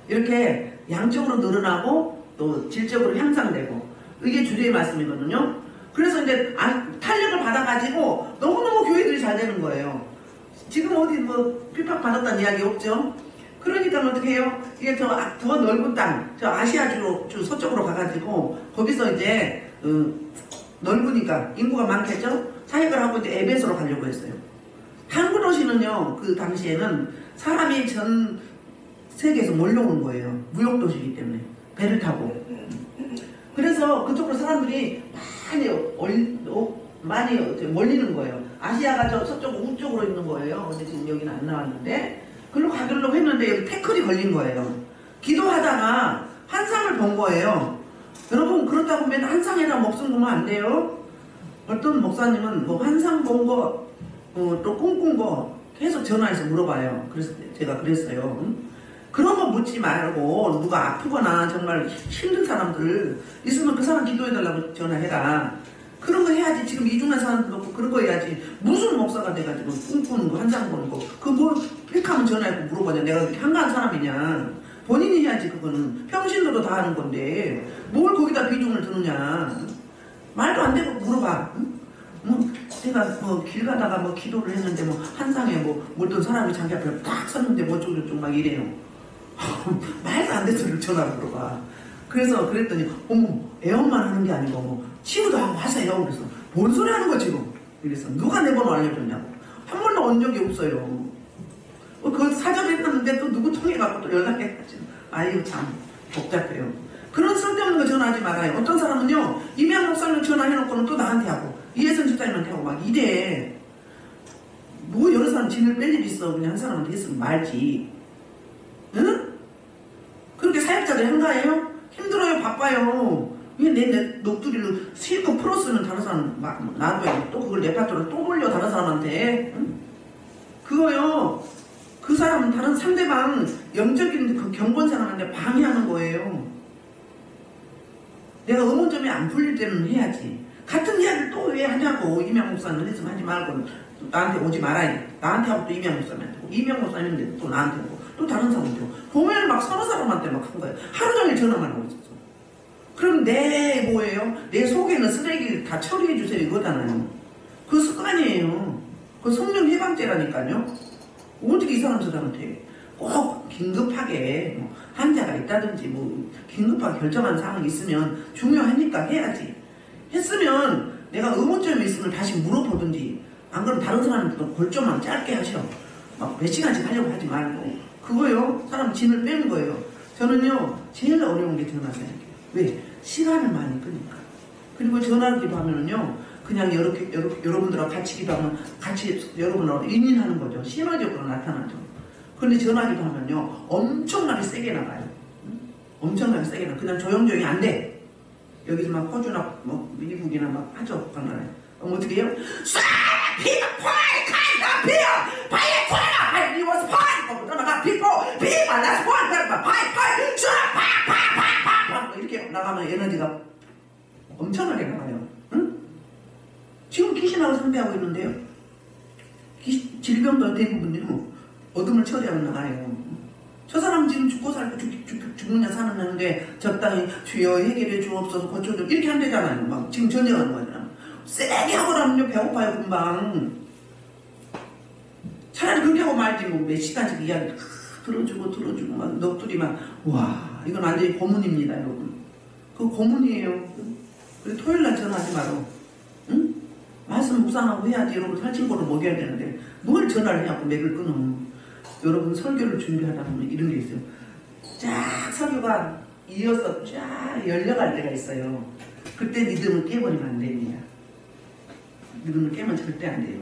이렇게 양적으로 늘어나고 또 질적으로 향상되고 이게 주제의 말씀이거든요. 그래서 이제 탄력을 받아가지고 너무너무 교회들이 잘 되는 거예요. 지금 어디 뭐 핍박받았다는 이야기 없죠? 그러니까 어떻게 해요? 이게 더 넓은 땅, 저 아시아주 서쪽으로 가가지고 거기서 이제 넓으니까 인구가 많겠죠? 사역을 하고 이제 에베소로 가려고 했어요. 한글어시는요, 그 당시에는 사람이 세계에서 몰려오는 거예요. 무역도시이기 때문에 배를 타고. 그래서 그쪽으로 사람들이 많이 몰리는 거예요. 아시아가 저쪽 우쪽으로 있는 거예요. 근데 지금 여기는 안 나왔는데 글로 가려고 했는데 여기 태클이 걸린 거예요. 기도하다가 환상을 본 거예요. 여러분 그렇다고 맨 환상에다 목숨 놓으면 안 돼요. 어떤 목사님은 뭐 환상 본 거, 또 꿈꾼 거 계속 전화해서 물어봐요. 그래서 제가 그랬어요. 그런 거 묻지 말고 누가 아프거나 정말 힘든 사람들 있으면 그 사람 기도해달라고 전화해라. 그런 거 해야지. 지금 이중한 사람들도 없고 그런 거 해야지. 무슨 목사가 돼가지고 꿈꾸는 거, 환상 보는 거. 그거 뭐 픽하면 전화해서 물어보자. 내가 그렇게 한가한 사람이냐. 본인이 해야지. 그거는 평신도도 다 하는 건데 뭘 거기다 비중을 두느냐. 말도 안 되고 물어봐. 응? 제가 길 가다가 기도를 했는데 환상에 어떤 사람이 자기 앞에 딱 섰는데 어쩌고저쩌고 막 이래요. 말도 안 되는 소리를 전화로 물어봐. 그래서 그랬더니 애원만 하는 게 아니고 치유도 하고 하세요. 그래서 뭔 소리 하는 거지 지금. 그래서 누가 내 번호 알려줬냐고. 한 번도 온 적이 없어요. 그 사절했는데 또 누구 통해갖고 또 연락해가지고. 아유 참 복잡해요. 그런 쓸데없는 거 전화하지 말아요. 어떤 사람은요 이명 목사님 전화해놓고는 또 나한테 하고 이혜선 집사님한테 하고 막 이래. 뭐 여러 사람 진을 뺄 일 있어. 그냥 한 사람한테 했으면 말지. 응? 그렇게 사역자들이 한가해요? 힘들어요. 바빠요. 왜 내 녹두리를 실컷 풀었으면 다른 사람 놔둬요. 또 그걸 내 파트로 또 돌려 다른 사람한테. 응? 그거요. 그 사람은 다른 상대방 영적인 그 경건 사람한테 방해하는 거예요. 내가 의문점이 안 풀릴 때는 해야지. 같은 이야기를 또 왜 하냐고. 이명 목사님 했으면 하지 말고 나한테 오지 말아야 돼. 나한테 하고 또 이명 목사님한테 오고 이명 목사님인데 또 나한테 오고 또 다른 사람한테 오고 보면 막 서너 사람한테 막 한 거예요. 하루 종일 전화만 하고 있었어. 그럼 뭐예요? 내 속에는 쓰레기를 다 처리해 주세요 이거잖아요. 그 습관이에요. 그 성령 해방죄라니까요. 어떻게 이 사람들한테 꼭 긴급하게 환자가 있다든지 긴급하게 결정한 상황이 있으면 중요하니까 해야지. 했으면 내가 의문점이 있으면 다시 물어보든지 안 그러면 다른 사람한테도 골조만 짧게 하셔. 막 몇 시간씩 하려고 하지 말고. 그거요 사람 진을 빼는 거예요. 저는요 제일 어려운 게 전화 사역이에요. 왜? 시간을 많이 끄니까. 그리고 전화를 기도하면요 그냥 여러분들하고 같이 기도하면 같이 여러분하고 인인하는 거죠. 시너적으로 나타나죠. 그런데 전화 기도하면요 엄청나게 세게 나가요. 엄청나게 세게 나가. 그냥 조용조용히 안 돼. 여기서 막 호주나 미국이나 막 하죠. 강나라에. 그럼 어떻게 해요? 쏴! 피가 파이! 카이가 피어! 파이에 쏴라! 파이 리워서 파이! 떠나가 피고! 피가 나서 파이! 파이! 쏴! 파! 이렇게 나가면 에너지가 엄청나게 나가요. 응? 지금 귀신하고 상대하고 있는데요. 질병도 대부분요 어둠을 처리하고 나가요. 저 사람 지금 죽고 살고 죽느냐 사느냐인데 적당히 주여 해결해 주옵소서 고쳐줘 이렇게 안 되잖아요. 막 지금 전쟁하는 거잖아요. 세게 하고 나면요 배고파요 금방. 차라리 그렇게 하고 말지 몇 시간씩 이야기 들어주고 막 넋두리 막 와 이건 완전히 고문입니다 여러분. 그 고문이에요. 그래서 토요일날 전화하지 마라. 응? 말씀 묵상하고 해야지. 여러분 살찐거를 먹여야 되는데 뭘 전화를 해갖고 맥을 끊어. 여러분 설교를 준비하다 보면 이런 게 있어요. 쫙 설교가 이어서 쫙 열려갈 때가 있어요. 그때 리듬을 깨버리면 안 됩니다. 리듬을 깨면 절대 안 돼요.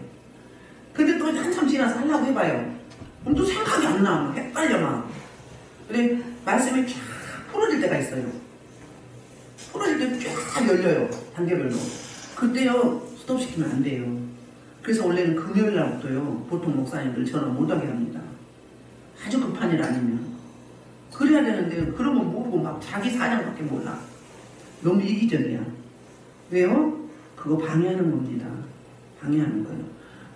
근데 또 한참 지나서 하려고 해봐요. 그럼 또 생각이 안 나. 헷갈려 막. 근데 말씀이 쫙 풀어질 때가 있어요. 풀어질 때 쫙 열려요. 단계별로. 그때요 스톱시키면 안 돼요. 그래서 원래는 금요일 날부터요 보통 목사님들 전화 못하게 합니다. 아주 급한 일 아니면. 그래야 되는데 그러면 모르고 막 자기 사정밖에 몰라. 너무 이기적이야. 왜요? 그거 방해하는 겁니다. 방해하는 거예요.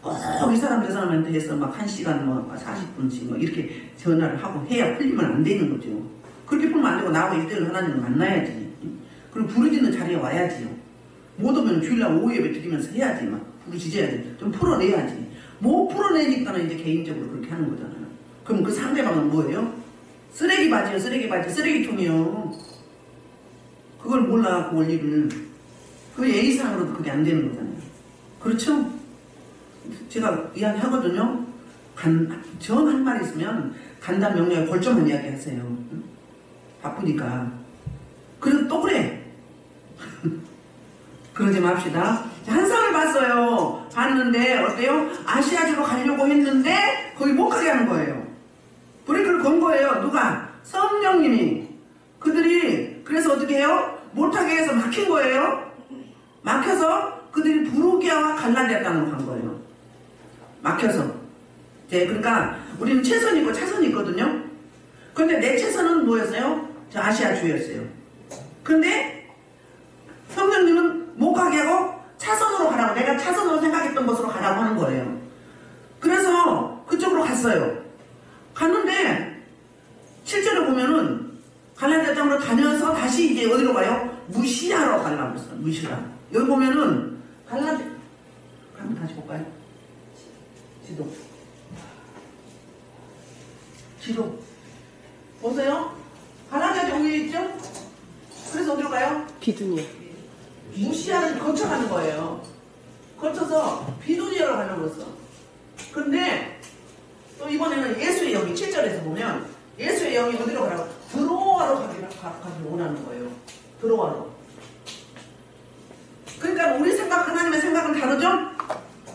꼭 이 사람 저 사람한테 해서 막 1시간 40분씩 이렇게 전화를 하고 해야 풀리면 안 되는 거죠. 그렇게 풀면 안 되고 나하고 1대1 하나님을 만나야지. 그리고 부르짖는 자리에 와야지요. 못 오면 주일날 오후 예배 드리면서 해야지. 막 부르짖어야지. 좀 풀어내야지. 못 풀어내니까는 이제 개인적으로 그렇게 하는 거잖아요. 그럼 그 상대방은 뭐예요? 쓰레기 바지요, 쓰레기 바지, 쓰레기통이요. 그걸 몰라, 그 원리를. 그 예의상으로도 그게 안 되는 거잖아요. 그렇죠? 제가 이야기 하거든요. 정 한 말 있으면 간단 명료하게 골점만 이야기하세요. 응? 바쁘니까. 그래도 또 그래. 그러지 맙시다. 한상을 봤어요. 봤는데 어때요? 아시아주로 가려고 했는데 거기 못 가게 하는 거예요. 브레이크를 건 거예요. 누가? 성령님이. 그들이 그래서 어떻게 해요? 못하게 해서 막힌 거예요. 막혀서 그들이 부르기아와 갈라디아 땅으로 간 거예요. 막혀서. 네, 그러니까 우리는 최선이 있고 차선이 있거든요. 근데 내 최선은 뭐였어요? 저 아시아주였어요. 근데 성령님은 못 가게 하고 차선으로 가라고, 내가 차선으로 생각했던 곳으로 가라고 하는 거예요. 그래서 그쪽으로 갔어요. 갔는데 7절에 보면은 갈라디아 땅으로 다녀서 다시 이제 어디로 가요? 무시아로 가려고 했어요. 무시아. 여기 보면은 갈라디아, 한번 다시 볼까요? 지도 보세요. 갈라디아 정리 있죠? 그래서 어디로 가요? 비두니아. 무시아를 거쳐가는 거예요. 거쳐서 비두니아로 가려고 했어. 근데 또 이번에는 예수의 영이 7절에서 보면 예수의 영이 어디로 가라고? 드로아로 가기로 원하는 거예요. 드로아로. 그러니까 우리 생각, 하나님의 생각은 다르죠?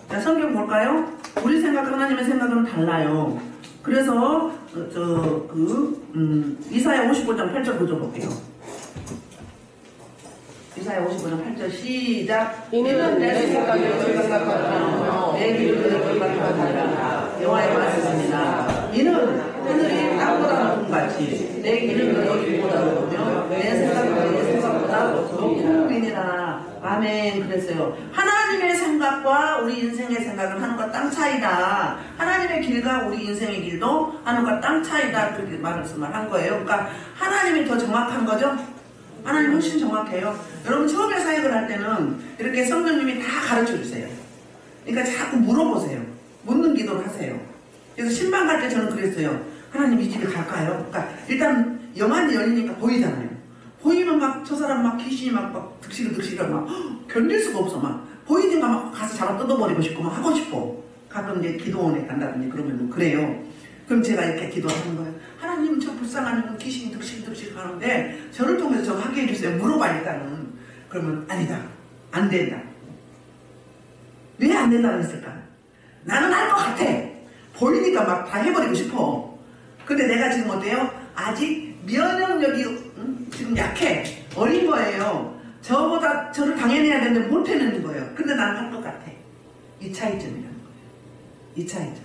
자, 성경 볼까요? 우리 생각, 하나님의 생각은 달라요. 그래서 이사야 55장 8절 9절 볼게요. 이사야 55장 8절 시작. 이는 내 생각이 너희 생각과 다르며 내 길은 너희 생각과 다르다. 여호와의 말씀입니다. 이는 하늘이 땅보다 높은 같이 내 길은 너희 길보다 높으며 내 생각은 너희 생각보다 높음이니라. 아멘. 그랬어요. 하나님의 생각과 우리 인생의 생각은 하늘과 땅 차이다. 하나님의 길과 우리 인생의 길도 하늘과 땅 차이다. 그렇게 말한 거예요. 그러니까 하나님이 더 정확한 거죠. 하나님 훨씬 정확해요. 여러분 처음에 사역을 할 때는 이렇게 성령님이 다 가르쳐 주세요. 그러니까 자꾸 물어보세요. 묻는 기도를 하세요. 그래서 신방 갈 때 저는 그랬어요. 하나님 이 집에 갈까요? 그러니까 일단 영안이 열리니까 보이잖아요. 보이면 막 저 사람 막 귀신이 막 득실을 막 견딜 수가 없어. 막 보이니까 막 가서 잡아 뜯어버리고 싶고 막 하고 싶어. 가끔 이제 기도원에 간다든지 그러면 그래요. 그럼 제가 이렇게 기도하는 거예요. 하나님 저 불쌍한 귀신이 득실 가는데 저를 통해서 저 하게 해주세요. 물어봐 일단은. 그러면 아니다. 안 된다. 왜 안 된다고 했을까? 나는 알 것 같아. 보이니까 막 다 해버리고 싶어. 근데 내가 지금 어때요? 아직 면역력이 지금 약해. 어린 거예요. 저보다 저를 당연해야 되는데 못 해내는 거예요. 근데 나는 할 것 같아. 이 차이점이라는 거예요. 이 차이점.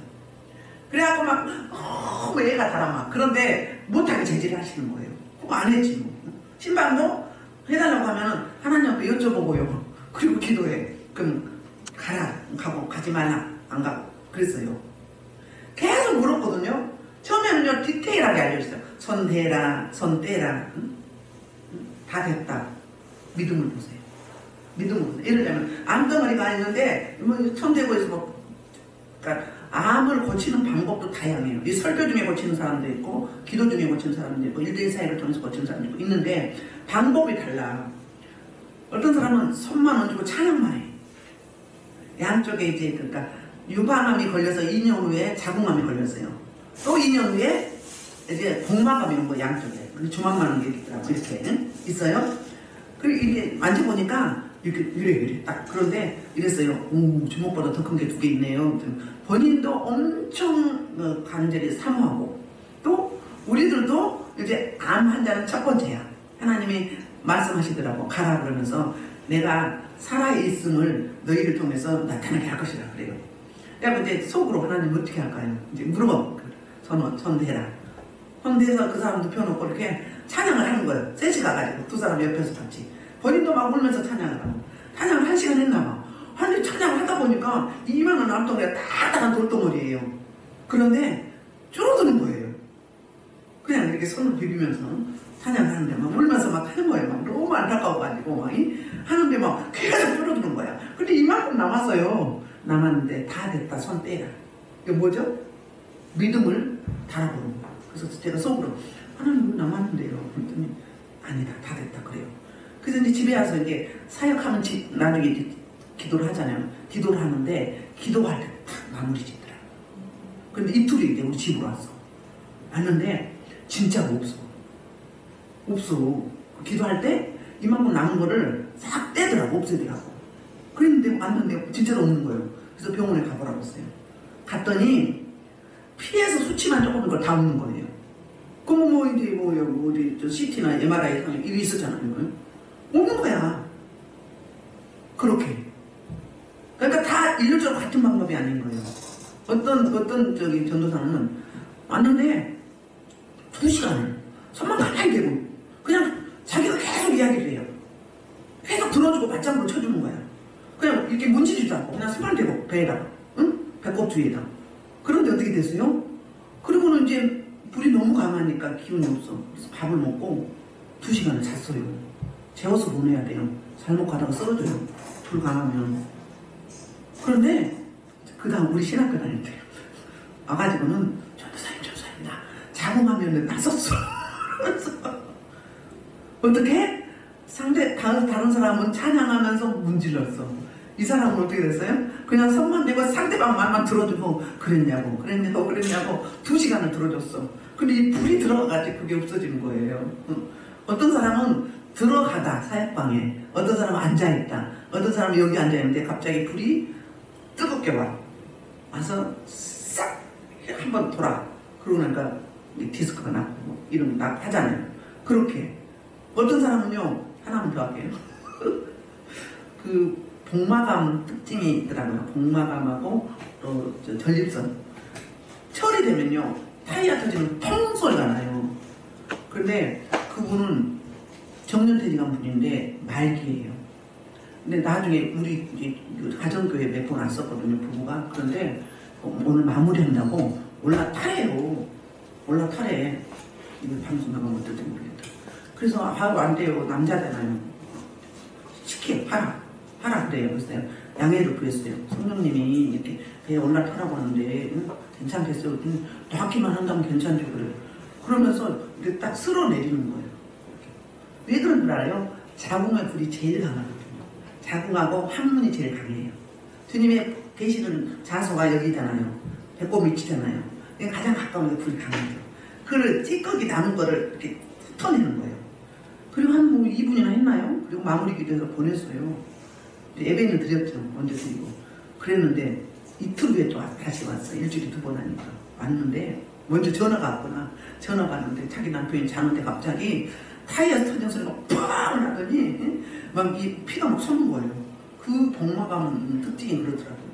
그래갖고 막 너무 애가 달아 막. 그런데 못하게 제지를 하시는 거예요. 그거 안 했지 뭐. 신방도 해달라고 하면은 하나님 앞에 여쭤보고요. 그리고 기도해. 그럼 가라. 가고 가지 말라. 안 가고. 그랬어요. 계속 물었거든요. 처음에는요 디테일하게 알려주세요. 손 대라, 손 떼라. 다 됐다. 믿음을 보세요. 믿음을 보세요. 예를 들면 암덩어리가 있는데 뭐 손 대고 있어 뭐. 그러니까 암을 고치는 방법도 다양해요. 이 설교 중에 고치는 사람도 있고 기도 중에 고치는 사람도 있고 1대1 사역을 통해서 고치는 사람도 있고 있는데 방법이 달라. 어떤 사람은 손만 얹고 찬양만 해. 양쪽에 이제 그러니까 유방암이 걸려서 2년 후에 자궁암이 걸렸어요. 또 2년 후에 이제 복막암이 온 거 양쪽에. 주막만 한 게 있더라고. 이렇게 있어요. 그리고 이게 만져보니까 이렇게 이래 딱. 그런데 이랬어요. 오, 주먹보다 더 큰 게 2개 있네요. 본인도 엄청 간절히 사모하고 또 우리들도 이제 암 환자는 첫 번째야. 하나님이 말씀하시더라고. 가라 그러면서 내가 살아있음을 너희를 통해서 나타나게 할 것이라 그래요. 그래서 이제 속으로 하나님 어떻게 할까요? 이제 물어봐. 손 대라. 손 대서 그 사람 눕혀놓고 이렇게 찬양을 하는 거예요. 셋이 가가지고 두 사람 옆에서 같이. 본인도 막 울면서 찬양을 하고. 찬양을 1시간 했나 봐. 근데 찬양을 하다 보니까 이만한 암덩어리가 딱딱한 돌덩어리예요. 그런데 줄어드는 거예요. 그냥 이렇게 손을 비비면서 찬양하는데 막 울면서 막 하는 거예요. 막 너무 안타까워가지고 막 하는데 막 계속 줄어드는 거야. 근데 이만큼 남았어요. 남았는데 다 됐다. 손 떼라. 이게 뭐죠? 믿음을 달아보는 거예요. 그래서 제가 속으로 하나님 남았는데요. 그랬더니 아니다. 다 됐다. 그래요. 그래서 이제 집에 와서 이제 사역하면 나중에 이제 기도를 하잖아요. 기도를 하는데 기도할 때 딱 마무리 짓더라고요. 근데 이틀이 이제 우리 집으로 왔어. 왔는데 진짜로 없어. 없어. 기도할 때 이만큼 남은 거를 싹 떼더라고. 없애더라고. 그랬는데 왔는데 진짜로 없는 거예요. 그래서 병원에 가보라고 했어요. 갔더니 피에서 수치만 조금 걸 다 없는 거예요. 그럼 뭐 이제 뭐 어디 저 CT나 MRI 이거 있었잖아요. 없는 거야. 그렇게. 그러니까 다 일률적으로 같은 방법이 아닌 거예요. 어떤 저기 전도사는 왔는데 2시간을 손만 가만히 대고 그냥 자기가 계속 이야기를 해요. 계속 들어주고 맞장구를 쳐주는 거야. 그냥 이렇게 문지르지도 않고 그냥 손만 대고 배에다가, 응? 배꼽 뒤에다. 그런데 어떻게 됐어요? 그리고는 이제 불이 너무 강하니까 기운이 없어. 그래서 밥을 먹고 2시간을 잤어요. 재워서 보내야 돼요. 잘못 가다가 쓰러져요. 불 강하면. 그런데 그 다음 우리 신학교 다닐 때 와가지고는 전도사님 나 자궁하면 나섰어. 어떻게? 다른 사람은 찬양하면서 문질렀어. 이 사람은 어떻게 됐어요? 그냥 손만 대고 상대방 말만 들어주고 그랬냐고 2시간을 들어줬어. 근데 이 불이 들어가가지고 그게 없어지는 거예요. 어떤 사람은 들어가다 사역방에, 어떤 사람은 앉아있다, 어떤 사람은 여기 앉아있는데 갑자기 불이 뜨겁게 와서 싹 한번 돌아. 그러고 나니까 디스크가 나고 뭐 이런 거 하잖아요. 그렇게. 어떤 사람은요, 하나만 더 할게요. 그 복마감 특징이 있더라고요. 복마감하고 또 전립선. 철이 되면요, 타이어 터지면 펑 소리가 나요. 그런데 그분은 정년퇴직한 분인데 말기예요. 근데 나중에 우리 이제 가정교회 몇 번 왔었거든요, 부부가. 그런데 오늘 마무리한다고 올라타래요. 이거 방송 나가면 어떨지 모르겠다. 그래서 하고 안 돼요. 남자잖아요. 시켜 하라 그래요. 그래서 양해를 구했어요. 성령님이 이렇게 배에 올라타라고 하는데 괜찮겠어요. 닿기만 한다면 괜찮죠. 그래요. 그러면서 이렇게 딱 쓸어내리는 거예요. 왜 그런 줄 알아요? 자궁의 불이 제일 강하거든요. 자궁하고 항문이 제일 강해요. 주님의 계시는 자소가 여기잖아요. 배꼽 밑이잖아요. 가장 가까운 게 불이 강하죠. 그걸 찌꺼기 남은 거를 이렇게 흩어내는 거예요. 그리고 한 2분이나 했나요? 그리고 마무리 기도해서 보냈어요. 예배는 드렸죠. 먼저 드리고. 그랬는데 이틀 후에 또 다시 왔어. 일주일에 2번 하니까. 왔는데 먼저 전화가 왔구나. 전화가 왔는데 자기 남편이 자는데 갑자기 타이어 터진 소리가 팍 나더니 막 이 피가 막 솟는 거예요. 그 복마감 특징이 그러더라고요.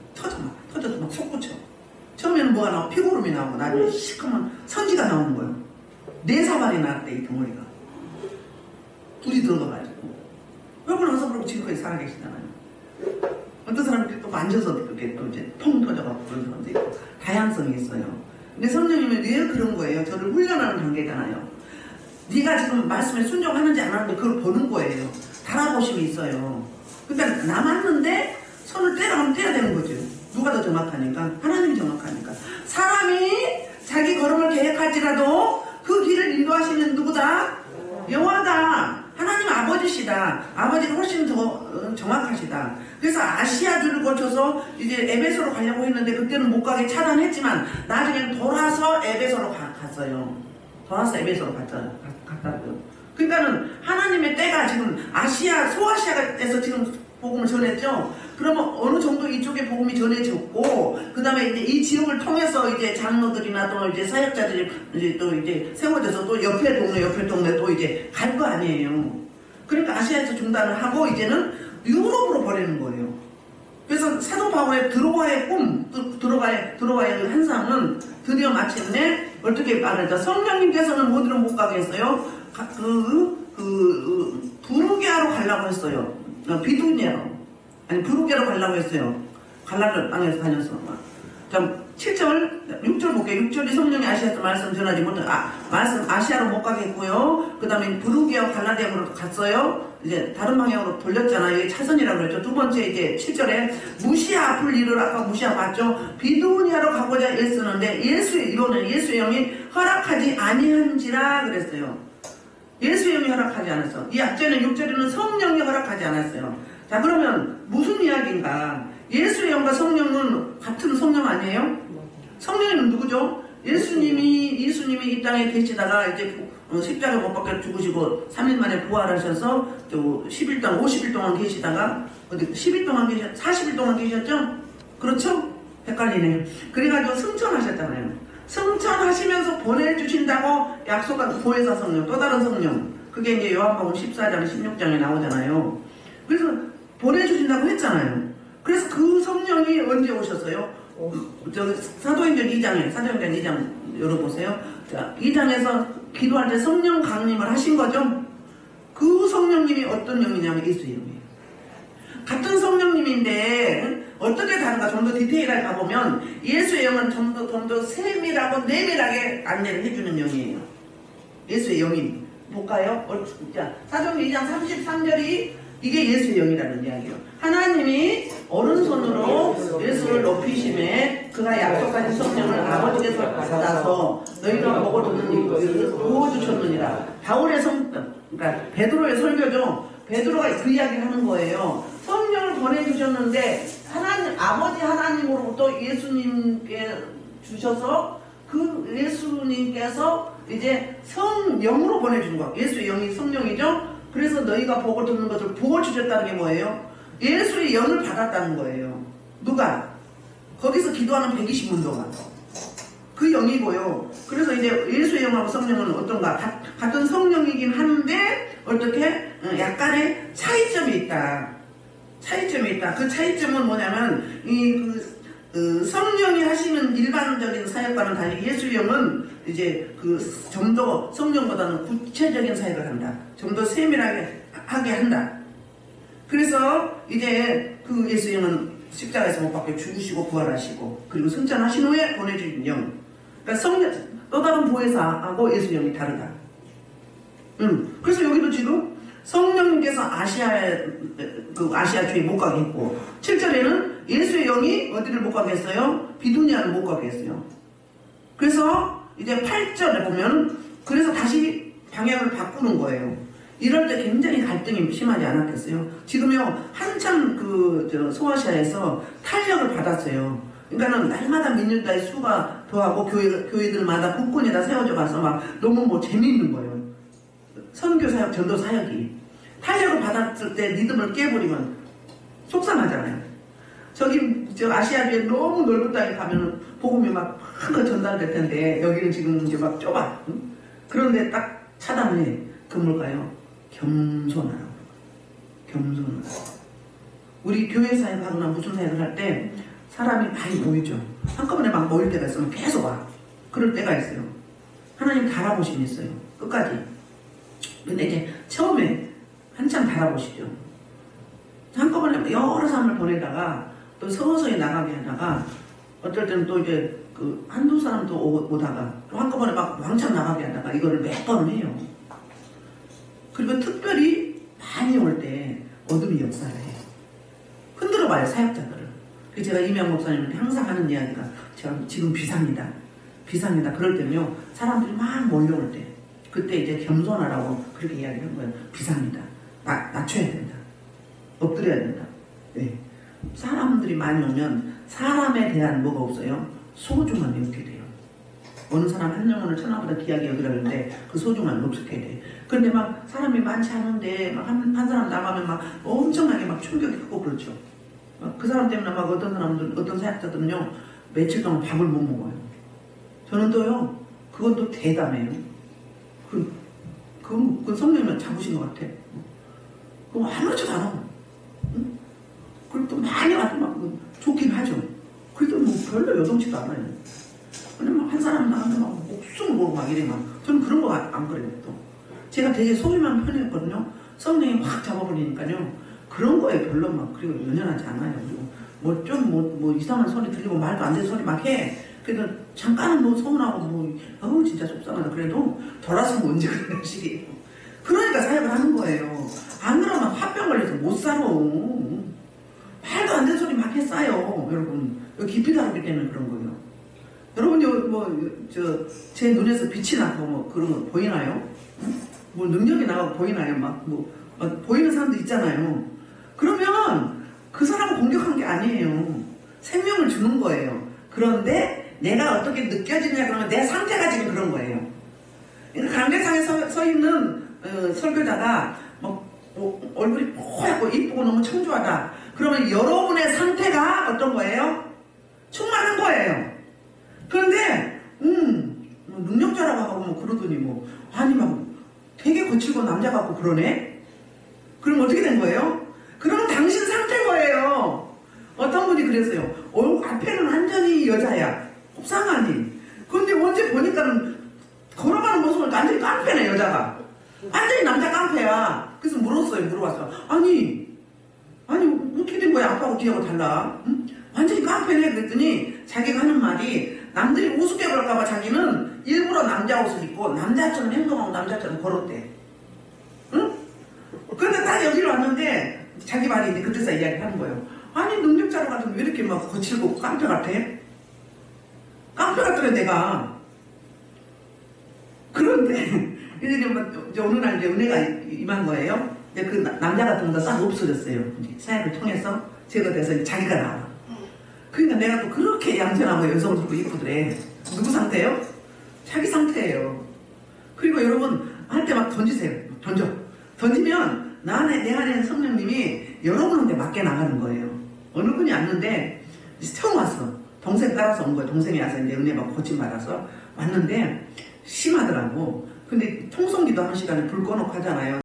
터져서 막 솟구쳐. 처음에는 뭐가 나오고 피고름이 나오고 나중에 시커먼 선지가 나오는 거예요. 4사발이 나왔대 이 덩어리가. 불이 들어가가지고. 그러고 나서 그러고 지금까지 살아계시잖아요. 어떤 사람들이 또 만져서 그렇게 또 이제 펑 터져가고 그런 사람도 있고 다양성이 있어요. 근데 성령님이 왜 그런 거예요? 저를 훈련하는 단계잖아요. 네가 지금 말씀에 순종하는지 안 하는지 그걸 보는 거예요. 달아보심이 있어요. 그러니까 남았는데 손을 떼라면 떼야 되는 거죠. 누가 더 정확하니까? 하나님이 정확하니까. 사람이 자기 걸음을 계획할지라도 그 길을 인도하시는 누구다? 여호와다. 하나님 아버지시다. 아버지가 훨씬 더 정확하시다. 그래서 아시아주를 거쳐서 이제 에베소로 가려고 했는데 그때는 못 가게 차단했지만 나중에는 돌아서 에베소로 갔어요. 돌아서 에베소로 갔다고요. 그러니까는 하나님의 때가 지금 소아시아에서 지금 복음을 전했죠. 그러면 어느 정도 이쪽에 복음이 전해졌고, 그 다음에 이제 이 지역을 통해서 이제 장로들이나 또 이제 사역자들이 이제 세워져서 또 옆에 동네 또 이제 갈 거 아니에요. 그러니까 아시아에서 중단을 하고 이제는 유럽으로 보내는 거예요. 그래서 사도 바울의 드로아의 꿈, 드로아의 환상은 드디어 마침내 어떻게 말하죠? 성령님께서는 어디로 못 가게 했어요? 부르게아로 가려고 했어요. 부르게아로 가려고 했어요. 갈라를 땅에서 다녀서. 자, 6절 볼게요. 6절이 성령이 아시아에서 말씀 전하지 못해. 말씀 아시아로 못 가게 했고요. 그 다음에 부르게아 갈라디아로 갔어요. 이제 다른 방향으로 돌렸잖아요. 이게 차선이라고 그랬죠. 두 번째 이제 7절에 무시아 앞을 이르러 아까 무시아 봤죠. 비두니아로 가고자 애쓰는데 예수의 영이 허락하지 아니한지라 그랬어요. 예수의 영이 허락하지 않았어. 이 앞전에 6절에는 성령이 허락하지 않았어요. 자, 그러면 무슨 이야기인가? 예수의 영과 성령은 같은 성령 아니에요? 성령은 누구죠? 예수님이 이 땅에 계시다가 이제 십자가 못 박혀 죽으시고 3일 만에 부활하셔서 또 10일 동안 50일 동안 계시다가 어디 10일 동안 40일 동안 계셨죠? 그렇죠? 헷갈리네요. 그래가지고 승천하셨잖아요. 승천하시면서 보내주신다고 약속한 보혜사 성령, 또 다른 성령, 그게 이제 요한복음 14장 16장에 나오잖아요. 그래서 보내주신다고 했잖아요. 그래서 그 성령이 언제 오셨어요? 저기 사도행전 2장 열어보세요. 자, 2장에서 기도할 때 성령 강림을 하신 거죠. 그 성령님이 어떤 영이냐면 예수의 영이에요. 같은 성령님인데 어떻게 다른가 좀 더 디테일하게 가보면 예수의 영은 좀 더 세밀하고 내밀하게 안내를 해주는 영이에요. 예수의 영이 볼까요? 자, 사도행전 2장 33절이 이게 예수의 영이라는 이야기예요. 하나님이 오른손으로 예수를 높이심에 그가 약속하신 성령을 아버지께서 받아서 너희가 보고 듣는 것을 부어주셨느니라. 바울의 그러니까 베드로의 설교죠. 베드로가 그 이야기를 하는 거예요. 성령을 보내주셨는데 아버지 하나님으로부터 예수님께 주셔서 그 예수님께서 이제 성령으로 보내준 거야. 예수의 영이 성령이죠. 그래서 너희가 보고 듣는 것을 부어주셨다는 게 뭐예요? 예수의 영을 받았다는 거예요. 누가? 거기서 기도하는 120문도가 그 영이고요. 그래서 이제 예수의 영하고 성령은 어떤가? 같은 성령이긴 한데 어떻게? 약간의 차이점이 있다. 그 차이점은 뭐냐면 성령이 하시는 일반적인 사역과는 달리 예수의 영은 이제 좀 더 성령보다는 구체적인 사역을 한다. 좀 더 세밀하게 하게 한다. 그래서 이제 그 예수의 영은 십자가에서 못 박혀 죽으시고 부활하시고 그리고 승천하신 후에 보내주신 영. 그러니까 또 다른 보혜사하고 예수의 영이 다르다. 그래서 여기도 지금 성령님께서 아시아 주에 못 가게 했고 7절에는 예수의 영이 어디를 못 가게 했어요? 비두니아를 못 가게 했어요. 그래서 이제 8절에 보면 그래서 다시 방향을 바꾸는 거예요. 이럴 때 굉장히 갈등이 심하지 않았겠어요? 지금요 한참 소아시아에서 탄력을 받았어요. 그러니까는 날마다 민율다의 수가 더하고 교회들마다 국군에다 세워져 가서 막 너무 뭐 재미있는 거예요. 선교 사역, 전도 사역이 탄력을 받았을 때 리듬을 깨버리면 속상하잖아요. 저 아시아주에 너무 넓은 땅에 가면은 복음이 막 한껏 전달될 텐데 여기는 지금 이제 막 좁아. 그런데 딱 차단해. 그 뭘까요? 겸손하라고. 겸손하라고. 우리 교회 사역하거나 무슨 사역을 할 때 사람이 많이 모이죠. 한꺼번에 막 모일 때가 있으면 계속 와. 그럴 때가 있어요. 하나님 달아보심이 있어요. 끝까지. 근데 이제 처음에 한참 달아보시죠. 한꺼번에 여러 사람을 보내다가 또 서서히 나가게 하다가 어떨 때는 또 이제 한두 사람도 오다가 또 한꺼번에 막 왕창 나가게 하다가 이거를 몇 번을 해요. 그리고 특별히 많이 올 때 어둠이 역사를 해요. 흔들어 봐요, 사역자들을. 그래서 제가 이명 목사님한테 항상 하는 이야기가 지금 비상이다. 그럴 때는요, 사람들이 막 몰려올 때 그때 이제 겸손하라고 그렇게 이야기를 한 거예요. 비상이다. 낮춰야 된다. 엎드려야 된다. 네. 사람들이 많이 오면 사람에 대한 뭐가 없어요? 소중함이 없게 돼요. 어느 사람 한 영혼을 천하보다 귀하게 여기라는데 그 소중함이 없게 돼. 근데 막 사람이 많지 않은데 막 한 사람 나가면 막 엄청나게 막 충격이 크고 그렇죠. 그 사람 때문에 막 어떤 사역자들은요 며칠 동안 밥을 못 먹어요. 저는 또요 그건 또 대담해요. 그 성령님은 잡으신 것 같아. 그럼 아무렇지도 않아. 응? 그리고 또 많이 와도 막 좋긴 하죠. 그래도 뭐 별로 여동치도 않아요. 근데 막 한 사람 나가면 막 목숨을 걸고 막 이래 막. 저는 그런 거 안 그래요 또. 제가 되게 소심한 편이었거든요. 성령이 확 잡아버리니까요. 그런 거에 별로 막 그리고 연연하지 않아요. 그리고 뭐 이상한 소리 들리고 말도 안 되는 소리 막 해. 그래도 잠깐은 뭐 서운하고 진짜 속상하다. 그래도 돌아서면 언제 그런 식이에요. 그러니까 사역을 하는 거예요. 안 그러면 화병 걸려서 못 살아. 말도 안 되는 소리 막 했어요. 여러분. 깊이 다루기 때문에 그런 거예요. 여러분, 제 눈에서 빛이 나고 뭐 그런 거 보이나요? 뭐 능력이 나가고 보이나요? 막 보이는 사람도 있잖아요. 그러면 그 사람을 공격한 게 아니에요. 생명을 주는 거예요. 그런데 내가 어떻게 느껴지냐 그러면 내 상태가 지금 그런 거예요. 그러니까 강대상에 서 있는 설교자가 얼굴이 뽀얗고 이쁘고 너무 청초하다. 그러면 여러분의 상태가 어떤 거예요? 충만한 거예요. 그런데 능력자라고 하고 뭐 그러더니 아니 막 되게 거칠고 남자 같고 그러네? 그럼 어떻게 된 거예요? 그럼 당신 상태인 거예요. 어떤 분이 그랬어요. 앞에는 완전히 여자야. 속상하니. 그런데 언제 보니까는 걸어가는 모습을 완전히 깡패네, 여자가. 완전히 남자 깡패야. 그래서 물어봤어. 아니 어떻게 된 거야? 아빠하고 뒤하고 달라. 응? 완전히 깡패네. 그랬더니 자기가 하는 말이 남들이 우습게 볼까봐 자기는 일부러 남자 옷을 입고 남자처럼 행동하고 남자처럼 걸었대. 응? 그런데 딱 여기로 왔는데 자기 말이 이제 그때서 이야기를 하는 거예요. 아니 능력자로 같은 왜 이렇게 막 거칠고 깡패 같아? 깡패 같더래 내가. 그런데 이제 어느 날 이제 은혜가 임한 거예요. 이제 그 남자 같은 거 싹 없어졌어요. 사역을 통해서 제거돼서 자기가 나와. 그러니까 내가 또 그렇게 얌전하고 여성스럽고 이쁘더래. 누구 상태예요? 자기 상태예요. 그리고 여러분 할 때 막 던지세요. 던지면 내 안에 있는 성령님이 여러분한테 맞게 나가는 거예요. 어느 분이 왔는데 처음 왔어. 동생 따라서 온 거예요. 동생이 와서 이제 은혜 막 고침받아서 왔는데 심하더라고. 근데 통성기도 하는 시간에 불 꺼놓고 하잖아요.